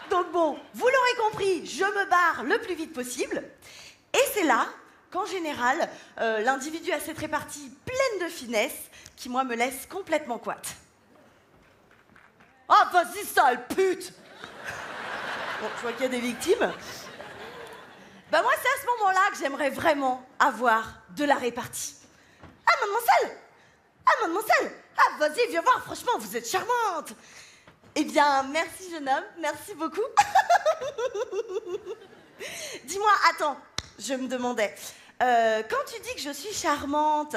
[SPEAKER 13] Donc bon, vous l'aurez compris, je me barre le plus vite possible. Et c'est là qu'en général, l'individu a cette répartie pleine de finesse qui, moi, me laisse complètement couate. Ah, vas-y, sale pute! Bon, je vois qu'il y a des victimes. Bah moi, c'est à ce moment-là que j'aimerais vraiment avoir de la répartie. Ah, mademoiselle! Ah, mademoiselle! Ah, vas-y, viens voir, franchement, vous êtes charmante! Eh bien, merci, jeune homme, merci beaucoup. Dis-moi, attends, je me demandais, quand tu dis que je suis charmante,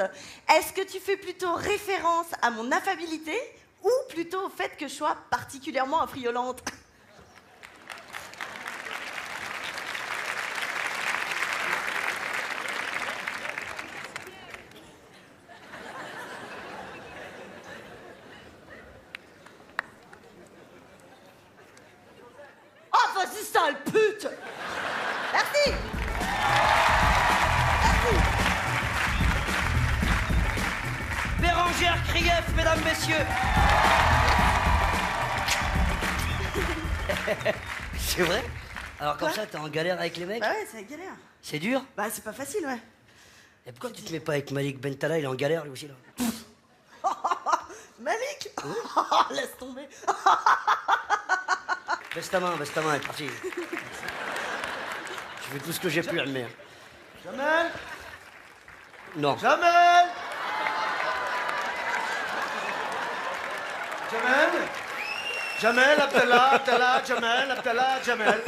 [SPEAKER 13] est-ce que tu fais plutôt référence à mon affabilité ou plutôt au fait que je sois particulièrement affriolante? Oh, vas-y, sale pute! Merci!
[SPEAKER 1] Bérangère Krief, mesdames, messieurs. C'est vrai? Alors comme
[SPEAKER 13] Quoi?
[SPEAKER 1] ça, t'es en galère avec les mecs?
[SPEAKER 13] Bah ouais, c'est la galère.
[SPEAKER 1] C'est dur?
[SPEAKER 13] Bah c'est pas facile, ouais.
[SPEAKER 1] Et pourquoi tu te mets pas avec Malik Bentala? Il est en galère lui aussi là.
[SPEAKER 13] Malik! Laisse tomber.
[SPEAKER 1] Baisse ta main, elle est partie. Je fais tout ce que j'ai pu, Almer.
[SPEAKER 7] Jamel!
[SPEAKER 1] Non.
[SPEAKER 7] Jamel! Jamel! Jamel, Abdallah, Jamel, Abdallah, Jamel.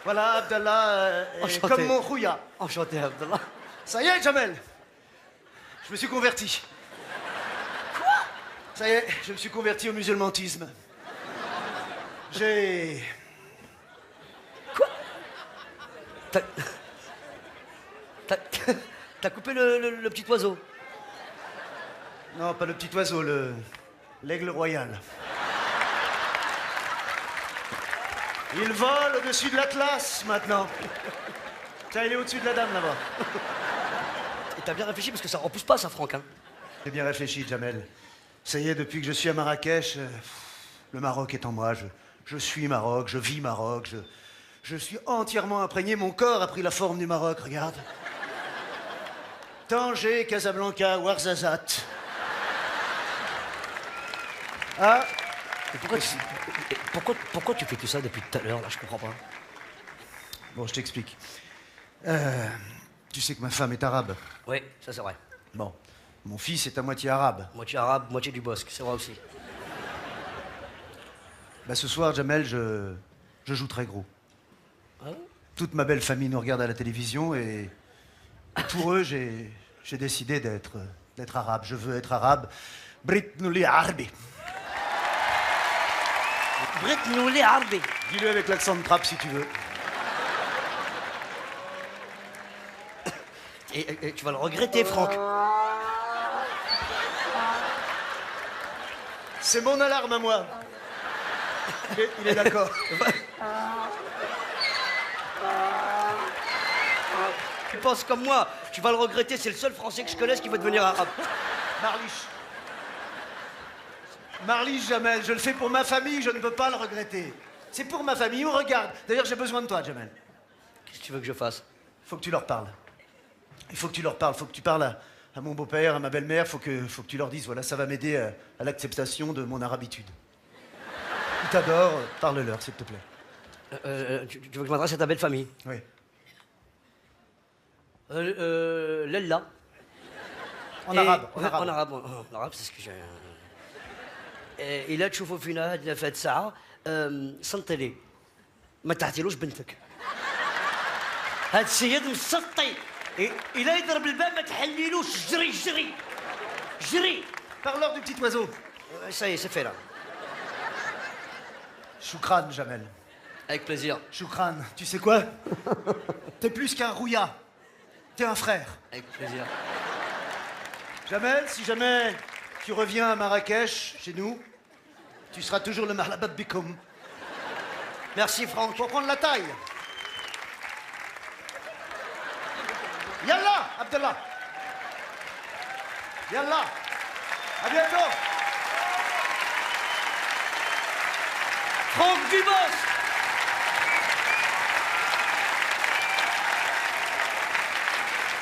[SPEAKER 7] Voilà, Abdallah,
[SPEAKER 1] Enchanté.
[SPEAKER 7] comme mon rouya.
[SPEAKER 1] Enchanté, Abdallah.
[SPEAKER 7] Ça y est, Jamel. Je me suis converti. Quoi? Ça y est, je me suis converti au musulmanisme. J'ai...
[SPEAKER 1] T'as coupé le petit oiseau?
[SPEAKER 7] Non, pas le petit oiseau, l'aigle royal. Il vole au-dessus de l'Atlas, maintenant. Tiens, il est au-dessus de la dame, là-bas.
[SPEAKER 1] Et t'as bien réfléchi, parce que ça repousse pas, ça, Franck, hein?
[SPEAKER 7] J'ai bien réfléchi, Jamel. Ça y est, depuis que je suis à Marrakech, le Maroc est en moi. Je suis Maroc, je vis Maroc, je suis entièrement imprégné. Mon corps a pris la forme du Maroc, regarde. Tanger, Casablanca, Ouarzazate. Ah.
[SPEAKER 1] Pourquoi tu fais tout ça depuis tout à l'heure, là? Je comprends pas.
[SPEAKER 7] Bon, je t'explique. Tu sais que ma femme est arabe.
[SPEAKER 1] Oui, ça c'est vrai.
[SPEAKER 7] Bon. Mon fils est à moitié arabe.
[SPEAKER 1] Moitié arabe, moitié du bosque, c'est vrai aussi.
[SPEAKER 7] Bah ce soir, Jamel, je joue très gros.
[SPEAKER 1] Ah ouais?
[SPEAKER 7] Toute ma belle famille nous regarde à la télévision et pour eux, j'ai décidé d'être arabe. Je veux être arabe. Brit Nuli Arbi.
[SPEAKER 1] بغيت نولي عربي.
[SPEAKER 7] Dis-le avec l'accent de trappe si tu veux.
[SPEAKER 1] Et tu vas le regretter, Franck.
[SPEAKER 7] C'est mon alarme à moi. Il est d'accord.
[SPEAKER 1] Tu penses comme moi, tu vas le regretter, c'est le seul Français que je connaisse qui va devenir arabe.
[SPEAKER 7] Marliche, Jamel, je le fais pour ma famille, je ne peux pas le regretter. C'est pour ma famille, on regarde. D'ailleurs, j'ai besoin de toi, Jamel.
[SPEAKER 1] Qu'est-ce que tu veux que je fasse?
[SPEAKER 7] Faut que tu leur parles. Il faut que tu leur parles, faut que tu parles à mon beau-père, à ma belle-mère, faut que tu leur dises, voilà, ça va m'aider à l'acceptation de mon arabitude. Ils t'adorent, parle-leur, s'il te plaît.
[SPEAKER 1] Tu veux que je m'adresse à ta belle famille?
[SPEAKER 7] Oui.
[SPEAKER 1] Lella.
[SPEAKER 7] En arabe,
[SPEAKER 1] en arabe, c'est ce que j'ai. إلا تشوفوا فينا هاد في هاد الساعة صنتي لي ما تعطيلوش بنتك. هاد السيد مسطي إلا يضرب الباب ما تحليلوش جري جري جري.
[SPEAKER 7] Parle-leur du petit oiseau.
[SPEAKER 1] Ça y est, c'est fait là.
[SPEAKER 7] Choukran, Jamel.
[SPEAKER 1] Avec plaisir.
[SPEAKER 7] Choukran, tu sais quoi? T'es plus qu'un rouilla. T'es un frère.
[SPEAKER 1] Avec plaisir.
[SPEAKER 7] Jamel, si jamais tu reviens à Marrakech, chez nous, tu seras toujours le marhabab bikoum.
[SPEAKER 1] Merci, Franck.
[SPEAKER 7] Pour prendre la taille. Yallah, Abdallah. Yallah. À bientôt.
[SPEAKER 1] Franck Dubos.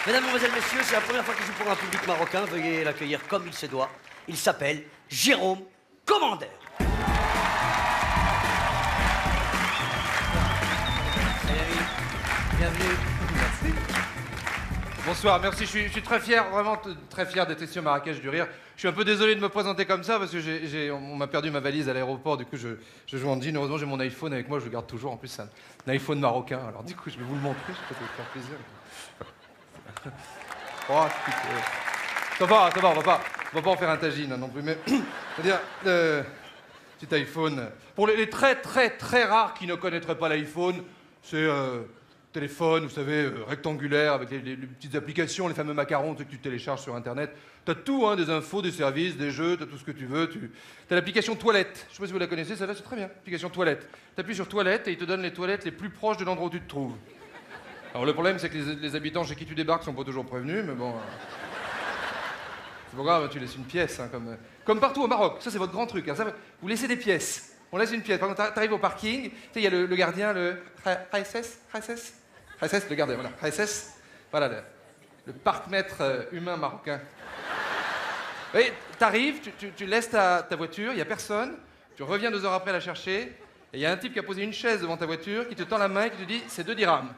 [SPEAKER 1] Mesdames, Mesdemoiselles, Messieurs, c'est la première fois qu'il joue pour un public marocain. Veuillez l'accueillir comme il se doit. Il s'appelle Jérôme Commandeur.
[SPEAKER 5] Bienvenue. Merci. Bonsoir, merci. Je suis très fier, vraiment très fier d'être ici au Marrakech du Rire. Je suis un peu désolé de me présenter comme ça parce que on m'a perdu ma valise à l'aéroport. Du coup, je joue en jean. Heureusement, j'ai mon iPhone avec moi. Je le garde toujours. En plus, c'est un iPhone marocain. Alors, du coup, je vais vous le montrer. Je sais pas si ça va vous faire plaisir. Oh, ça va, on va pas en faire un tagine non plus, mais c'est-à-dire, petit iPhone. Pour les très très très rares qui ne connaîtraient pas l'iPhone, c'est téléphone, vous savez, rectangulaire, avec les petites applications, les fameux macarons que tu télécharges sur Internet. T'as tout, hein, des infos, des services, des jeux, t'as tout ce que tu veux. T'as l'application Toilette, je sais pas si vous la connaissez, celle-là c'est très bien, l'application Toilette. T'appuies sur Toilette et il te donne les toilettes les plus proches de l'endroit où tu te trouves. Alors le problème, c'est que les habitants chez qui tu débarques sont pas toujours prévenus, mais bon... c'est pas grave, tu laisses une pièce, hein, comme partout au Maroc. Ça, c'est votre grand truc. Hein, ça, vous laissez des pièces. On laisse une pièce. Par exemple, t'arrives au parking, tu sais, il y a le gardien, le... le gardien, voilà. Voilà, le parc-mètre humain marocain. Et t'arrives, tu laisses ta voiture, il y a personne, tu reviens 2 heures après la chercher, et il y a un type qui a posé une chaise devant ta voiture, qui te tend la main et qui te dit « c'est 2 dirhams ».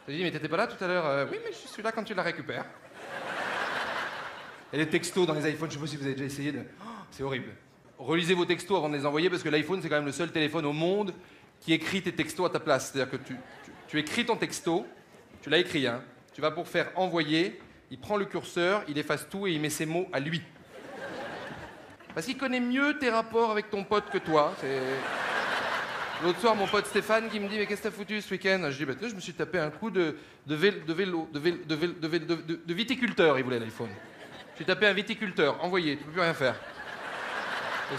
[SPEAKER 5] Je lui dis, mais t'étais pas là tout à l'heure? Oui, mais je suis là quand tu la récupères. Et les textos dans les iPhones, je sais pas si vous avez déjà essayé de... Oh, c'est horrible. Relisez vos textos avant de les envoyer, parce que l'iPhone, c'est quand même le seul téléphone au monde qui écrit tes textos à ta place. C'est-à-dire que tu écris ton texto, tu l'as écrit, hein. Tu vas pour faire envoyer, il prend le curseur, il efface tout et il met ses mots à lui. Parce qu'il connaît mieux tes rapports avec ton pote que toi. L'autre soir, mon pote Stéphane qui me dit « Mais qu'est-ce que t'as foutu ce week-end ?» Je dis bah, « Je me suis tapé un coup de viticulteur, il voulait l'iPhone. J'ai tapé un viticulteur, envoyé, tu peux plus rien faire. »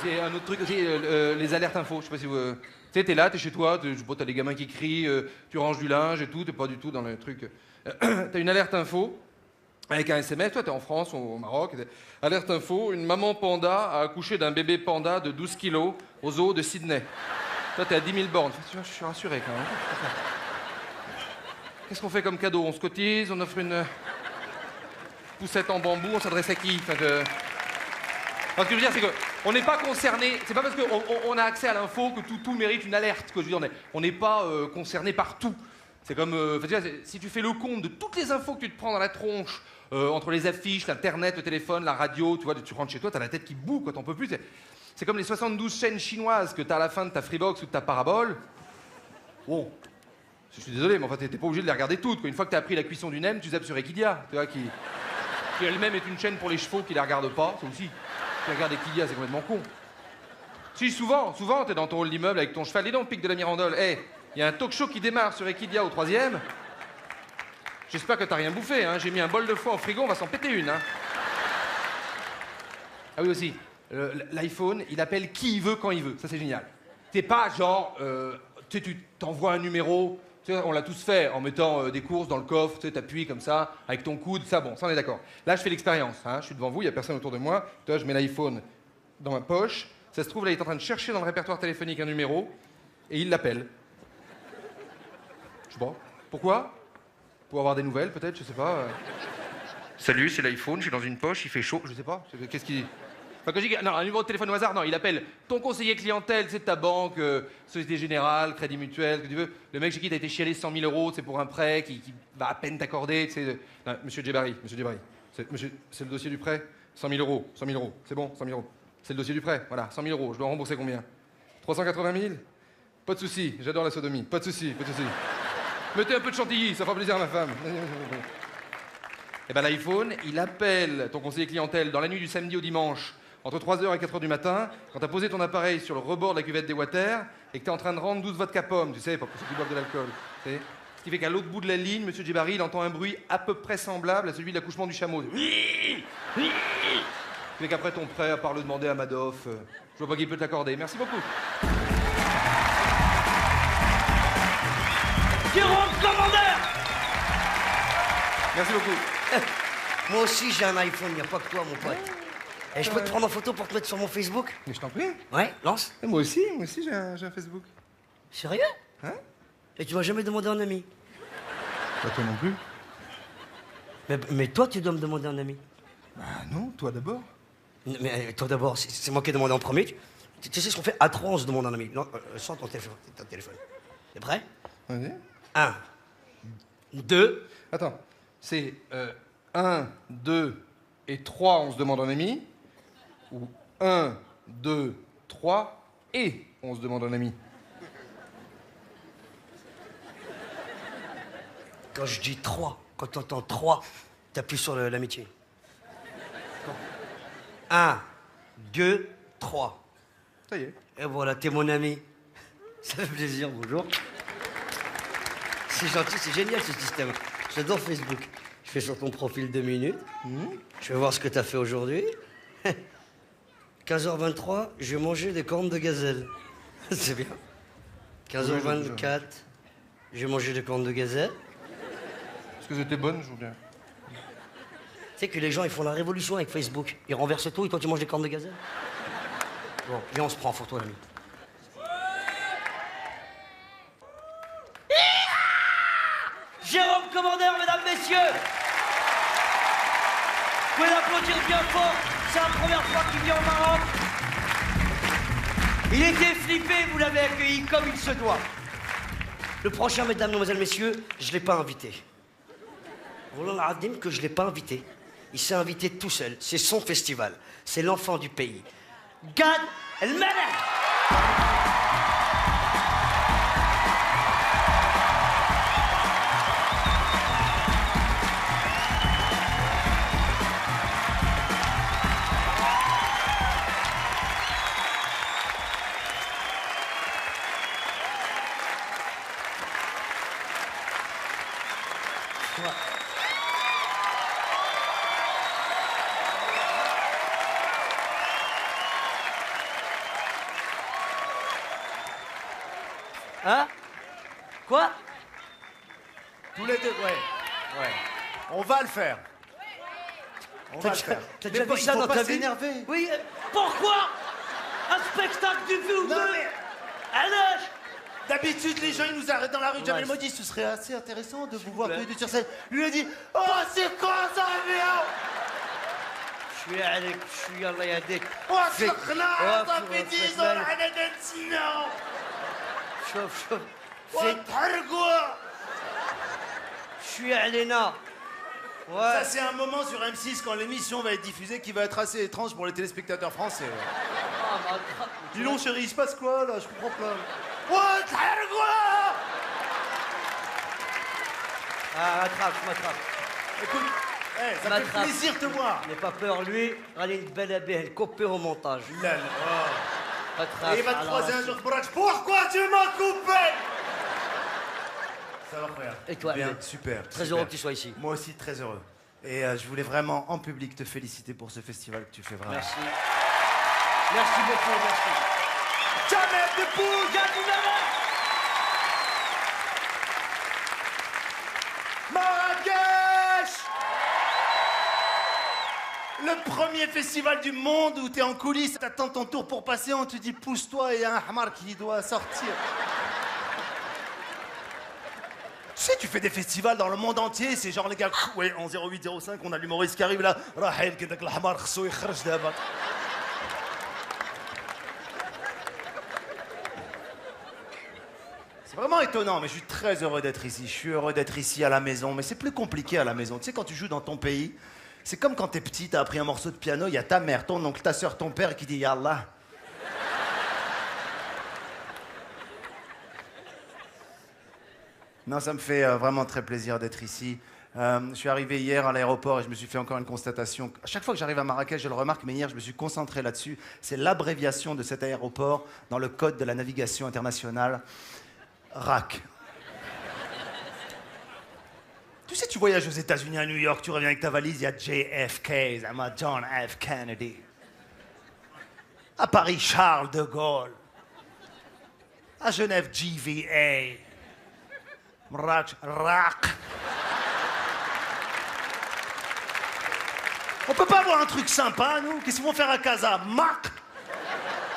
[SPEAKER 5] C'est un autre truc aussi, les alertes info, je sais pas si vous... Tu sais, t'es là, t'es chez toi, t'as des gamins qui crient, tu ranges du linge et tout, t'es pas du tout dans le truc... T'as une alerte info, avec un SMS, toi t'es en France ou au Maroc, alerte info, une maman panda a accouché d'un bébé panda de 12 kilos au zoo de Sydney. Toi, t'es à 10 000 bornes. Je suis rassuré quand même. Qu'est-ce qu'on fait comme cadeau? On se cotise, on offre une poussette en bambou, on s'adresse à qui? Ce que je veux dire, c'est qu'on n'est pas concerné. C'est pas parce qu'on a accès à l'info que tout mérite une alerte. Que je veux dire, on n'est pas concerné par tout. C'est comme, si tu fais le compte de toutes les infos que tu te prends dans la tronche, entre les affiches, l'internet, le téléphone, la radio, tu vois, tu rentres chez toi, t'as la tête qui boue, quoi, t'en peux plus. C'est comme les 72 chaînes chinoises que t'as à la fin de ta Freebox ou de ta Parabole. Bon, je suis désolé, mais enfin, t'es pas obligé de les regarder toutes, quoi. Une fois que t'as appris la cuisson du nem, tu zappes sur Equidia, tu vois, qui elle-même est une chaîne pour les chevaux qui la regardent pas, ça aussi. Tu regardes Equidia, c'est complètement con.
[SPEAKER 17] Si, souvent, t'es dans ton hall d'immeuble avec ton cheval. Dis donc, pic de la Mirandole. Hé, il y a un talk show qui démarre sur Equidia au 3e. J'espère que t'as rien bouffé, hein. J'ai mis un bol de foie au frigo, on va s'en péter une, hein. Ah oui, aussi, l'iPhone, il appelle qui il veut, quand il veut. Ça, c'est génial. T'es pas genre, tu sais, tu t'envoies un numéro, tu sais, on l'a tous fait, en mettant des courses dans le coffre, tu sais, t'appuies comme ça, avec ton coude, ça, bon, ça, on est d'accord. Là, je fais l'expérience, hein. Je suis devant vous, il y a personne autour de moi. Tu vois, je mets l'iPhone dans ma poche. Ça se trouve, là, il est en train de chercher dans le répertoire téléphonique un numéro, et il l'appelle. Je sais pas. Pourquoi? Pour avoir des nouvelles, peut-être, je sais pas. Salut, c'est l'iPhone, je suis dans une poche, il fait chaud, je sais pas. Qu'est-ce qu'il... Enfin, quand je dis... Non, un numéro de téléphone au hasard, non, il appelle ton conseiller clientèle, c'est de ta banque, Société Générale, Crédit Mutuel, ce que tu veux. Le mec chez qui t'as été chialé 100 000 euros, c'est pour un prêt qui va à peine t'accorder, tu sais. Non, monsieur Djebari. C'est le dossier du prêt? 100 000 euros, c'est bon, 100 000 euros. C'est le dossier du prêt, voilà, 100 000 euros. Je dois rembourser combien? 380 000? Pas de souci, j'adore la sodomie, pas de souci. Mettez un peu de chantilly, ça fera plaisir à ma femme. Eh ben l'iPhone, il appelle ton conseiller clientèle dans la nuit du samedi au dimanche, entre 3h et 4h du matin, quand t'as posé ton appareil sur le rebord de la cuvette des water et que t'es en train de rendre 12 vodka pomme, tu sais, pour ceux qui boivent de l'alcool. Tu sais. Ce qui fait qu'à l'autre bout de la ligne, monsieur Djebari, il entend un bruit à peu près semblable à celui de l'accouchement du chameau. Ce qui fait qu'après ton prêt, à part le demander à Madoff, je vois pas qu'il peut te l'accorder. Merci beaucoup.
[SPEAKER 1] Jérôme Commandeur!
[SPEAKER 17] Merci beaucoup.
[SPEAKER 1] Moi aussi, j'ai un iPhone, il n'y a pas que toi, mon pote. Et je peux te prendre en photo pour te mettre sur mon Facebook?
[SPEAKER 17] Mais je t'en prie.
[SPEAKER 1] Ouais, lance.
[SPEAKER 17] Et moi aussi j'ai un Facebook.
[SPEAKER 1] Sérieux?
[SPEAKER 17] Hein?
[SPEAKER 1] Et tu m'as jamais demandé un ami?
[SPEAKER 17] Bah toi non plus.
[SPEAKER 1] Mais toi, tu dois me demander un ami.
[SPEAKER 17] Bah non, toi d'abord.
[SPEAKER 1] Mais toi d'abord, c'est moi qui ai demandé en premier. Tu sais ce qu'on fait? À 3, on se demande un ami. Non, sans ton téléphone. T'es prêt?
[SPEAKER 17] Vas-y.
[SPEAKER 1] 1, 2...
[SPEAKER 17] Attends, c'est 1, 2 et 3, on se demande un ami, ou 1, 2, 3 et on se demande un ami.
[SPEAKER 1] Quand je dis 3, quand t'entends 3, t'appuies sur l'amitié. 1, 2, 3.
[SPEAKER 17] Ça y est.
[SPEAKER 1] Et voilà, t'es mon ami. Ça fait plaisir, bonjour. C'est gentil, c'est génial ce système. J'adore Facebook. Je fais sur ton profil 2 minutes. Je vais voir ce que t'as fait aujourd'hui. 15h23, je vais manger des cornes de gazelle. C'est bien. 15h24, je vais manger des cornes de gazelle.
[SPEAKER 17] Est-ce que c'était bonne, je vous dis?
[SPEAKER 1] Tu sais que les gens, ils font la révolution avec Facebook. Ils renversent tout et toi, tu manges des cornes de gazelle. Bon, viens, on se prend en photo, l'ami. Jérôme Commandeur, mesdames, messieurs. Vous pouvez l'applaudir bien fort. C'est la première fois qu'il vient au Maroc. Il était flippé, vous l'avez accueilli comme il se doit. Le prochain, mesdames, mademoiselles, messieurs, je ne l'ai pas invité. Roland Adim, que je ne l'ai pas invité. Il s'est invité tout seul. C'est son festival. C'est l'enfant du pays. Gad Elmaleh. Hein? Quoi?
[SPEAKER 7] Tous les deux, ouais. On va le faire. On va le faire.
[SPEAKER 1] T'as déjà vu ça dans ta vie?
[SPEAKER 7] S'énerver.
[SPEAKER 1] Oui, pourquoi? Un spectacle du vu ou
[SPEAKER 7] Non,
[SPEAKER 1] deux?
[SPEAKER 7] mais-
[SPEAKER 1] Alors?
[SPEAKER 7] D'habitude, les gens, ils nous arrêtent dans la rue. Jamel
[SPEAKER 1] Ouais.
[SPEAKER 7] m'a dit, ce serait assez intéressant de vous voir tous les deux sur scène. Lui a dit, oh, c'est quoi ça, vieux?
[SPEAKER 1] شوية عليك شوية الله يهديك
[SPEAKER 7] وسخنا صافي 10 ans على نسينا
[SPEAKER 1] شوف
[SPEAKER 7] وتحرقوا
[SPEAKER 1] شوية علينا
[SPEAKER 7] Ça, c'est un moment sur M6 quand l'émission va être diffusée qui va être assez étrange pour les téléspectateurs français. Dis donc, chérie, il se passe quoi là? Je comprends pas.
[SPEAKER 1] Ah, rattrape, je m'attrape.
[SPEAKER 7] Écoute, ça fait plaisir de te voir.
[SPEAKER 1] N'aie pas peur, lui, allez une belle abeille, elle coupe au montage.
[SPEAKER 7] Et il va te croiser un jour, pourquoi tu m'as coupé? Ça va, frère?
[SPEAKER 1] Et toi,
[SPEAKER 7] Bien,
[SPEAKER 1] Ahmed
[SPEAKER 7] super.
[SPEAKER 1] Très
[SPEAKER 7] super.
[SPEAKER 1] heureux que tu sois ici.
[SPEAKER 7] Moi aussi, très heureux. Et je voulais vraiment, en public, te féliciter pour ce festival que tu fais vraiment.
[SPEAKER 1] Merci. Merci beaucoup, merci.
[SPEAKER 7] Jamel Debbouze, Marrakech! Le premier festival du monde où t'es en coulisses, t'attends ton tour pour passer, on te dit pousse-toi et il y a un hamar qui doit sortir. Tu sais, tu fais des festivals dans le monde entier, c'est genre les gars, ouais, en 0805, on a l'humoriste qui arrive là, Rahel, kedak l'hamar, khso yakhraj d'aba. C'est vraiment étonnant, mais je suis très heureux d'être ici. Je suis heureux d'être ici à la maison, mais c'est plus compliqué à la maison. Tu sais, quand tu joues dans ton pays, c'est comme quand t'es petit, t'as appris un morceau de piano, il y a ta mère, ton oncle, ta soeur, ton père qui dit Yallah. Non, ça me fait vraiment très plaisir d'être ici. Je suis arrivé hier à l'aéroport et je me suis fait encore une constatation. À chaque fois que j'arrive à Marrakech, je le remarque, mais hier, je me suis concentré là-dessus. C'est l'abréviation de cet aéroport dans le code de la navigation internationale. RAC. Tu sais, tu voyages aux États-Unis, à New York, tu reviens avec ta valise, il y a JFK, John F. Kennedy. À Paris, Charles de Gaulle. À Genève, GVA. RAC. On peut pas avoir un truc sympa, nous? Qu'est-ce qu'ils vont faire à Casa? Mac.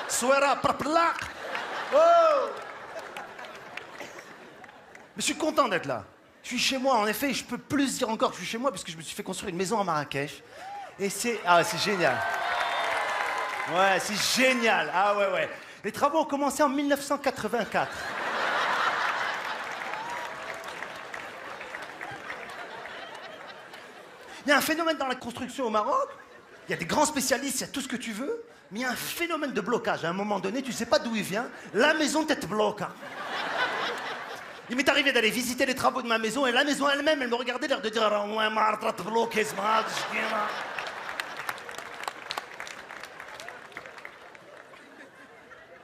[SPEAKER 7] Souera, praplak. Oh! Mais je suis content d'être là. Je suis chez moi, en effet, je peux plus dire encore que je suis chez moi parce que je me suis fait construire une maison à Marrakech. Et c'est... Ah, c'est génial. Ouais, c'est génial. Ah ouais, ouais. Les travaux ont commencé en 1984. Il y a un phénomène dans la construction au Maroc. Il y a des grands spécialistes, il y a tout ce que tu veux. Mais il y a un phénomène de blocage. À un moment donné, tu ne sais pas d'où il vient. La maison t'est bloquée. Il m'est arrivé d'aller visiter les travaux de ma maison et la maison elle-même, elle me regardait l'air de dire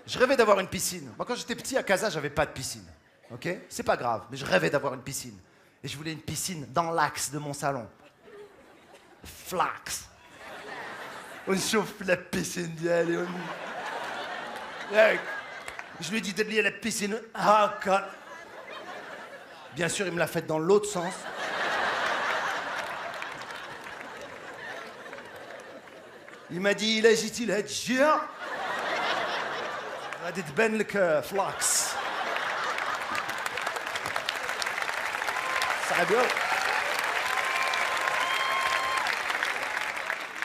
[SPEAKER 7] je rêvais d'avoir une piscine. Moi, quand j'étais petit à Casa, j'avais pas de piscine. Ok? C'est pas grave, mais je rêvais d'avoir une piscine. Et je voulais une piscine dans l'axe de mon salon. Flax. On chauffe la piscine d'elle. Je lui ai dit de lier la piscine. Bien sûr, il me l'a faite dans l'autre sens. Il m'a dit, là, j'ai-t-il هالجهة غادي تبان لك فلاكس. Ça va bien.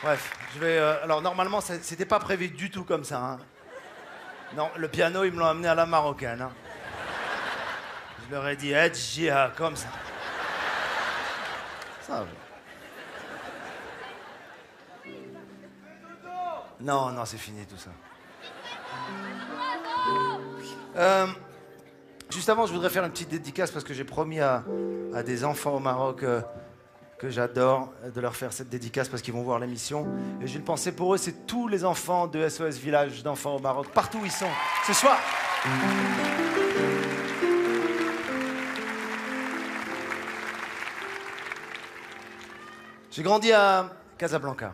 [SPEAKER 7] Bref, je vais... alors, normalement, c'était pas prévu du tout comme ça. Hein. Non, le piano, ils me l'ont amené à la marocaine. Hein. Je leur ai dit, Hadjia, comme ça. Ça va. Non, non, c'est fini tout ça. Juste avant, je voudrais faire une petite dédicace parce que j'ai promis à des enfants au Maroc que j'adore de leur faire cette dédicace parce qu'ils vont voir l'émission. Et j'ai une pensée pour eux, c'est tous les enfants de SOS Village d'enfants au Maroc, partout où ils sont, ce soir. J'ai grandi à Casablanca.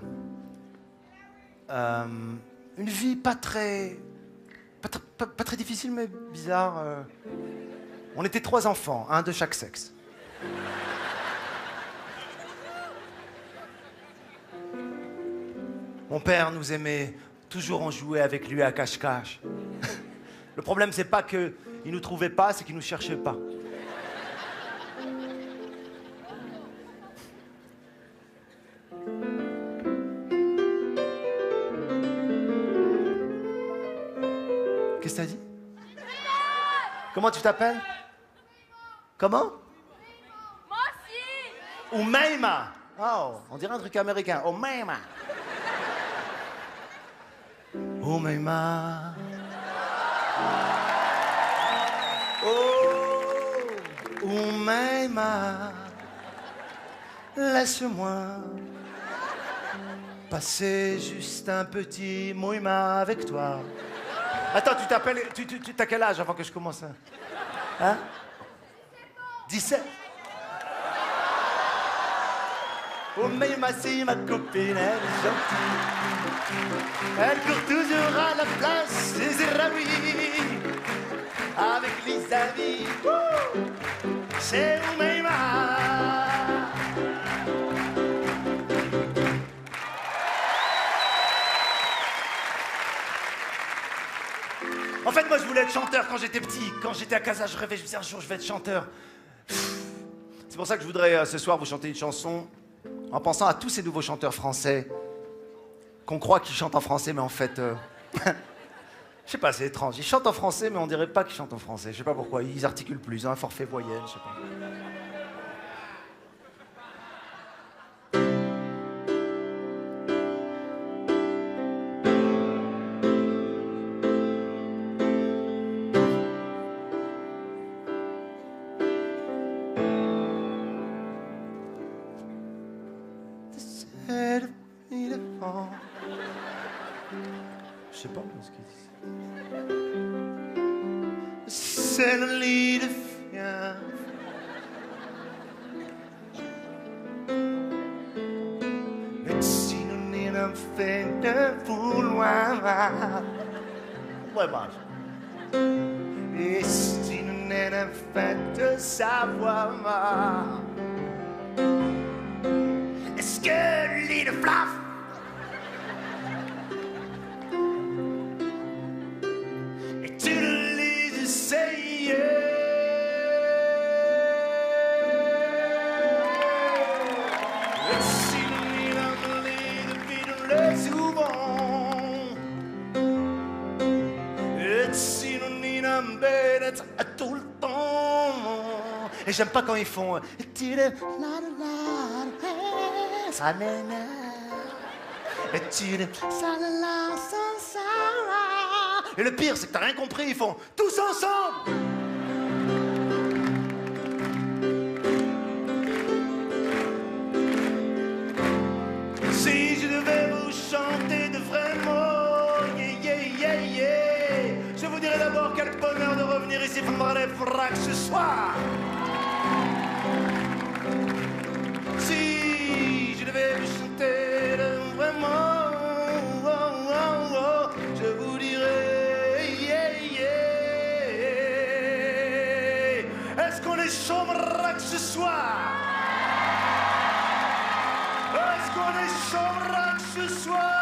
[SPEAKER 7] Une vie pas très difficile, mais bizarre. On était 3 enfants, un de chaque sexe. Mon père nous aimait, toujours on jouait avec lui à cache-cache. Le problème, c'est pas qu'il nous trouvait pas, c'est qu'il nous cherchait pas. Qu'est-ce que t'as dit? Comment tu t'appelles? Comment? Oumaima. Oh, on dirait un truc américain. Oumaima. Oumaima. Oh, Oumaima. Laisse-moi passer juste un petit mouima avec toi. Attends, tu t'appelles... T'as quel âge avant que je commence? Hein? 17. Oh, mais ma copine, elle est gentille. Elle court toujours à la place des Irraouis. Avec les amis. C'est Oumaima. En fait, moi, je voulais être chanteur quand j'étais petit. Quand j'étais à Casa, je rêvais, je me disais un jour, je vais être chanteur. C'est pour ça que je voudrais, ce soir, vous chanter une chanson en pensant à tous ces nouveaux chanteurs français qu'on croit qu'ils chantent en français, mais en fait... je sais pas, c'est étrange. Ils chantent en français, mais on dirait pas qu'ils chantent en français. Je sais pas pourquoi. Ils articulent plus, un forfait voyelle, je sais pas. Je sais pas ce qu'ils disent. C'est le lit de fièvre. Et si nous n'y avons fait de vouloir. Ouais, bah. Et si nous n'avons fait de savoir. Est-ce que le lit de flaf? À tout le temps. Et j'aime pas quand ils font ça m'énerve. Et le pire, c'est que t'as rien compris, ils font tous ensemble. Si je devais vous chanter de vrais mots, je vous dirais d'abord quel bonheur de revenir ici pour me que ce soir. Si je devais vous chanter de vrais mots, je vous dirais est-ce qu'on est chômera que ce soir? Est-ce qu'on est chômera que ce soir?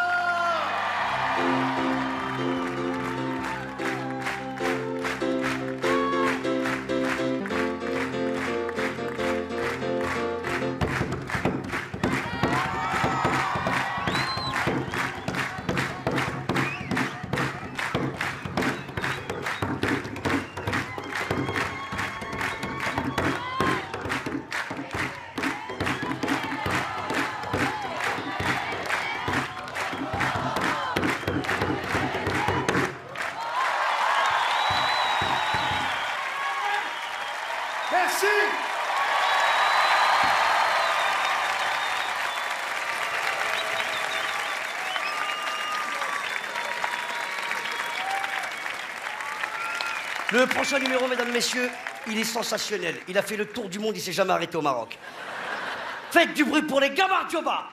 [SPEAKER 7] Merci.
[SPEAKER 1] Le prochain numéro, mesdames, messieurs, il est sensationnel. Il a fait le tour du monde, il s'est jamais arrêté au Maroc. Faites du bruit pour les Gamar Dioba.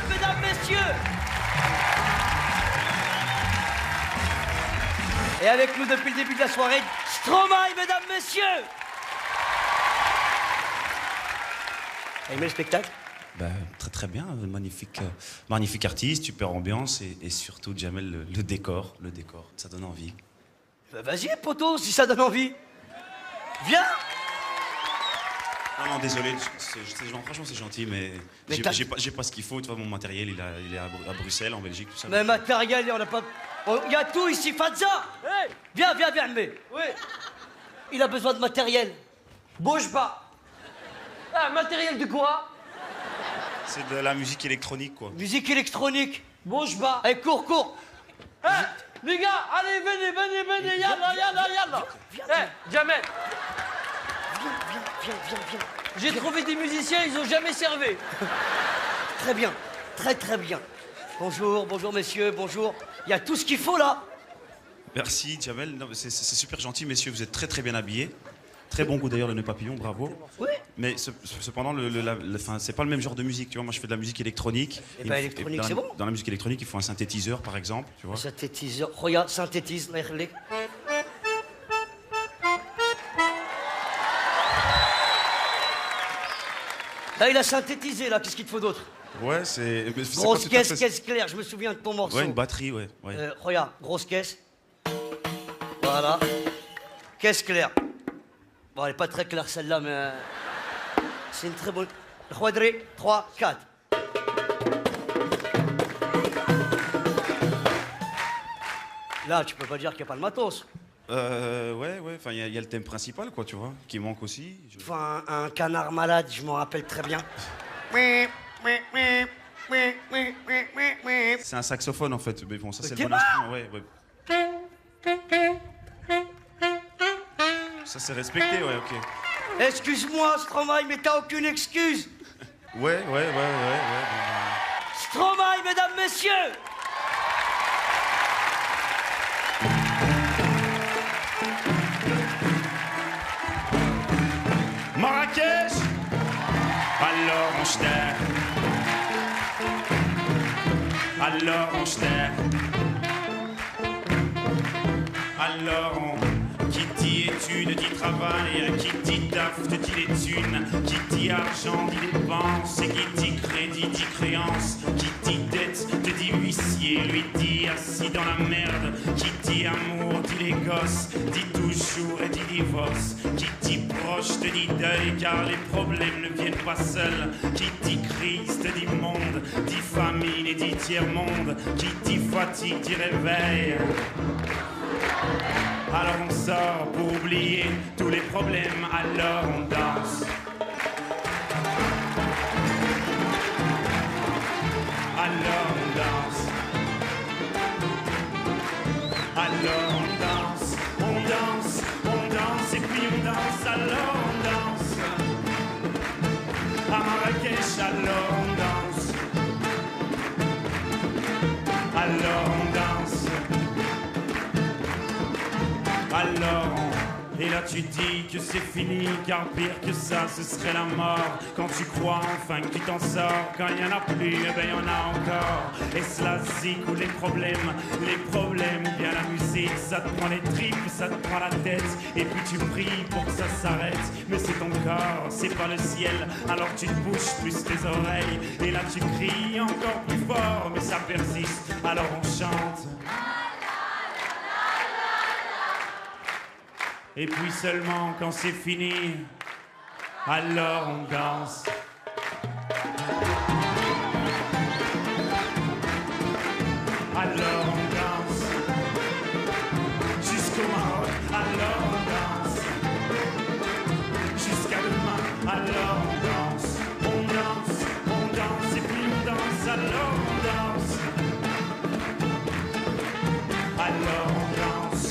[SPEAKER 1] Mesdames, messieurs. Et avec nous depuis le début de la soirée, Stromae, mesdames, messieurs. T'as aimé le spectacle?
[SPEAKER 2] Bah, très très bien, magnifique artiste, super ambiance et surtout Jamel, le décor, ça donne envie.
[SPEAKER 1] Bah, vas-y, poteau, si ça donne envie. Viens.
[SPEAKER 2] Non, désolé, franchement c'est gentil, mais j'ai pas ce qu'il faut. Tu vois, mon matériel, il est à Bruxelles, en Belgique, tout ça.
[SPEAKER 1] Mais matériel, on n'a pas... Il y a tout ici, Fadza. Hey. Viens, mais. Oui. Il a besoin de matériel. Bouge pas. Ah, matériel de quoi?
[SPEAKER 2] C'est de la musique électronique, quoi.
[SPEAKER 1] Musique électronique. Bouge pas. Allez, cours.
[SPEAKER 14] Hey, les gars, allez, venez, yalla. Hey, Jamel. Viens. J'ai trouvé des musiciens, ils ont jamais servi.
[SPEAKER 1] Très bien, très bien. Bonjour, messieurs, bonjour. Il y a tout ce qu'il faut là.
[SPEAKER 2] Merci, Jamel. C'est super gentil, messieurs, vous êtes très bien habillés. Très bon goût d'ailleurs, le nœud papillon, bravo.
[SPEAKER 1] Oui.
[SPEAKER 2] Mais cependant, c'est pas le même genre de musique, tu vois. Moi, je fais de la musique électronique.
[SPEAKER 1] Et bah, électronique, c'est bon.
[SPEAKER 2] Dans la musique électronique, il faut un synthétiseur, par exemple, tu vois.
[SPEAKER 1] Un synthétiseur. Regarde, synthétise. Là, il a synthétisé, là. Qu'est-ce qu'il te faut d'autre?
[SPEAKER 2] Ouais, c'est...
[SPEAKER 1] Grosse caisse claire, je me souviens de ton morceau.
[SPEAKER 2] Ouais, une batterie, ouais.
[SPEAKER 1] Regarde, grosse caisse. Voilà. Caisse claire. Bon, elle est pas très claire, celle-là, mais... c'est une très bonne... Quadré, 3, 4. Là, tu peux pas dire qu'il n'y a pas de matos.
[SPEAKER 2] Ouais, enfin, il y a le thème principal, quoi, tu vois, qui manque aussi.
[SPEAKER 1] Enfin, un canard malade, je m'en rappelle très bien.
[SPEAKER 2] C'est un saxophone, en fait, mais bon, ça, c'est le bon instrument, ouais. Ça, c'est respecté, ouais, ok.
[SPEAKER 1] Excuse-moi, Stromae, mais t'as aucune excuse.
[SPEAKER 2] Ouais.
[SPEAKER 1] Stromae, mesdames, messieurs.
[SPEAKER 9] Marrakech, alors on jetait. Alors on jetait. Alors on... Qui dit études dit travail, qui dit taf te dit les thunes, qui dit argent dit dépense, et qui dit crédit dit créance, qui dit dette te dit huissier, lui dit assis dans la merde, qui dit amour dit les gosses, dit toujours et dit divorce, qui dit proche te dit deuil car les problèmes ne viennent pas seuls, qui dit crise te dit monde, dit famine et dit tiers-monde, qui dit fatigue dit réveil. Alors on sort pour oublier tous les problèmes, alors on danse. Alors on danse. Alors on danse, et puis on danse, alors on danse. À Marrakech, alors on danse. Alors on danse. Alors Et là tu dis que c'est fini, car pire que ça, ce serait la mort. Quand tu crois enfin que tu t'en sors, quand il n'y en a plus, eh ben il y en a encore. Est-ce la zik ou les problèmes ou bien la musique, ça te prend les tripes, ça te prend la tête. Et puis tu pries pour que ça s'arrête, mais c'est ton corps, c'est pas le ciel. Alors tu te bouches plus tes oreilles, et là tu cries encore plus fort, mais ça persiste, alors on chante. Et puis seulement quand c'est fini, alors on danse. Alors on danse jusqu'au Maroc, alors on danse jusqu'à demain, alors on danse, et puis on danse, alors on danse, alors on danse.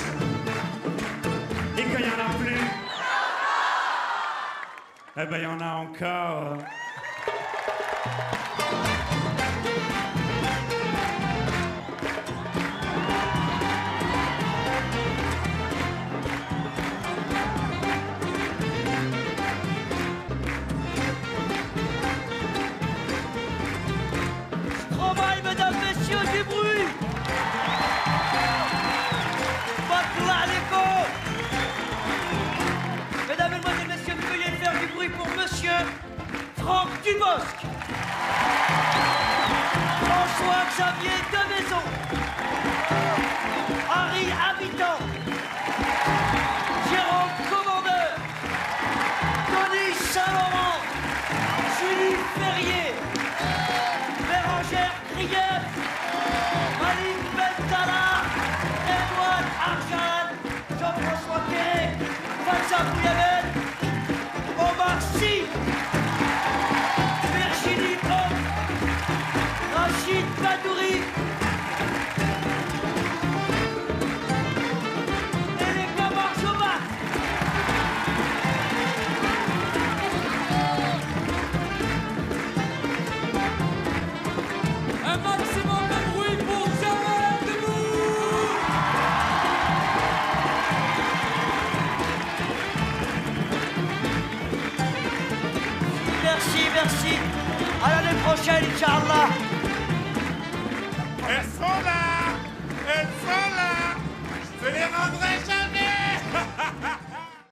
[SPEAKER 9] Et quand il n'y en a plus, eh ben il y en a encore.
[SPEAKER 1] Stromae, mesdames, messieurs, du bruit. Batla l'écho. Mesdames, mesdemoiselles, messieurs, veuillez faire du bruit pour monsieur Franck Dubosc. François-Xavier Devaison. Harry Habitant. Jérôme Commandeur. Tony Saint-Laurent. Julie Ferrier. Bérangère Krief. Aline Bentala. Edouard Arjan. Jean-François Perret. Fatsa Bouyamed. Omar Sy. Virginie Homme. Rachid Badouri. Et les Camargue Jobat.
[SPEAKER 5] Un maximum de bruit pour Jamel Debbouze.
[SPEAKER 1] Merci, merci. À l'année prochaine, Inch'Allah.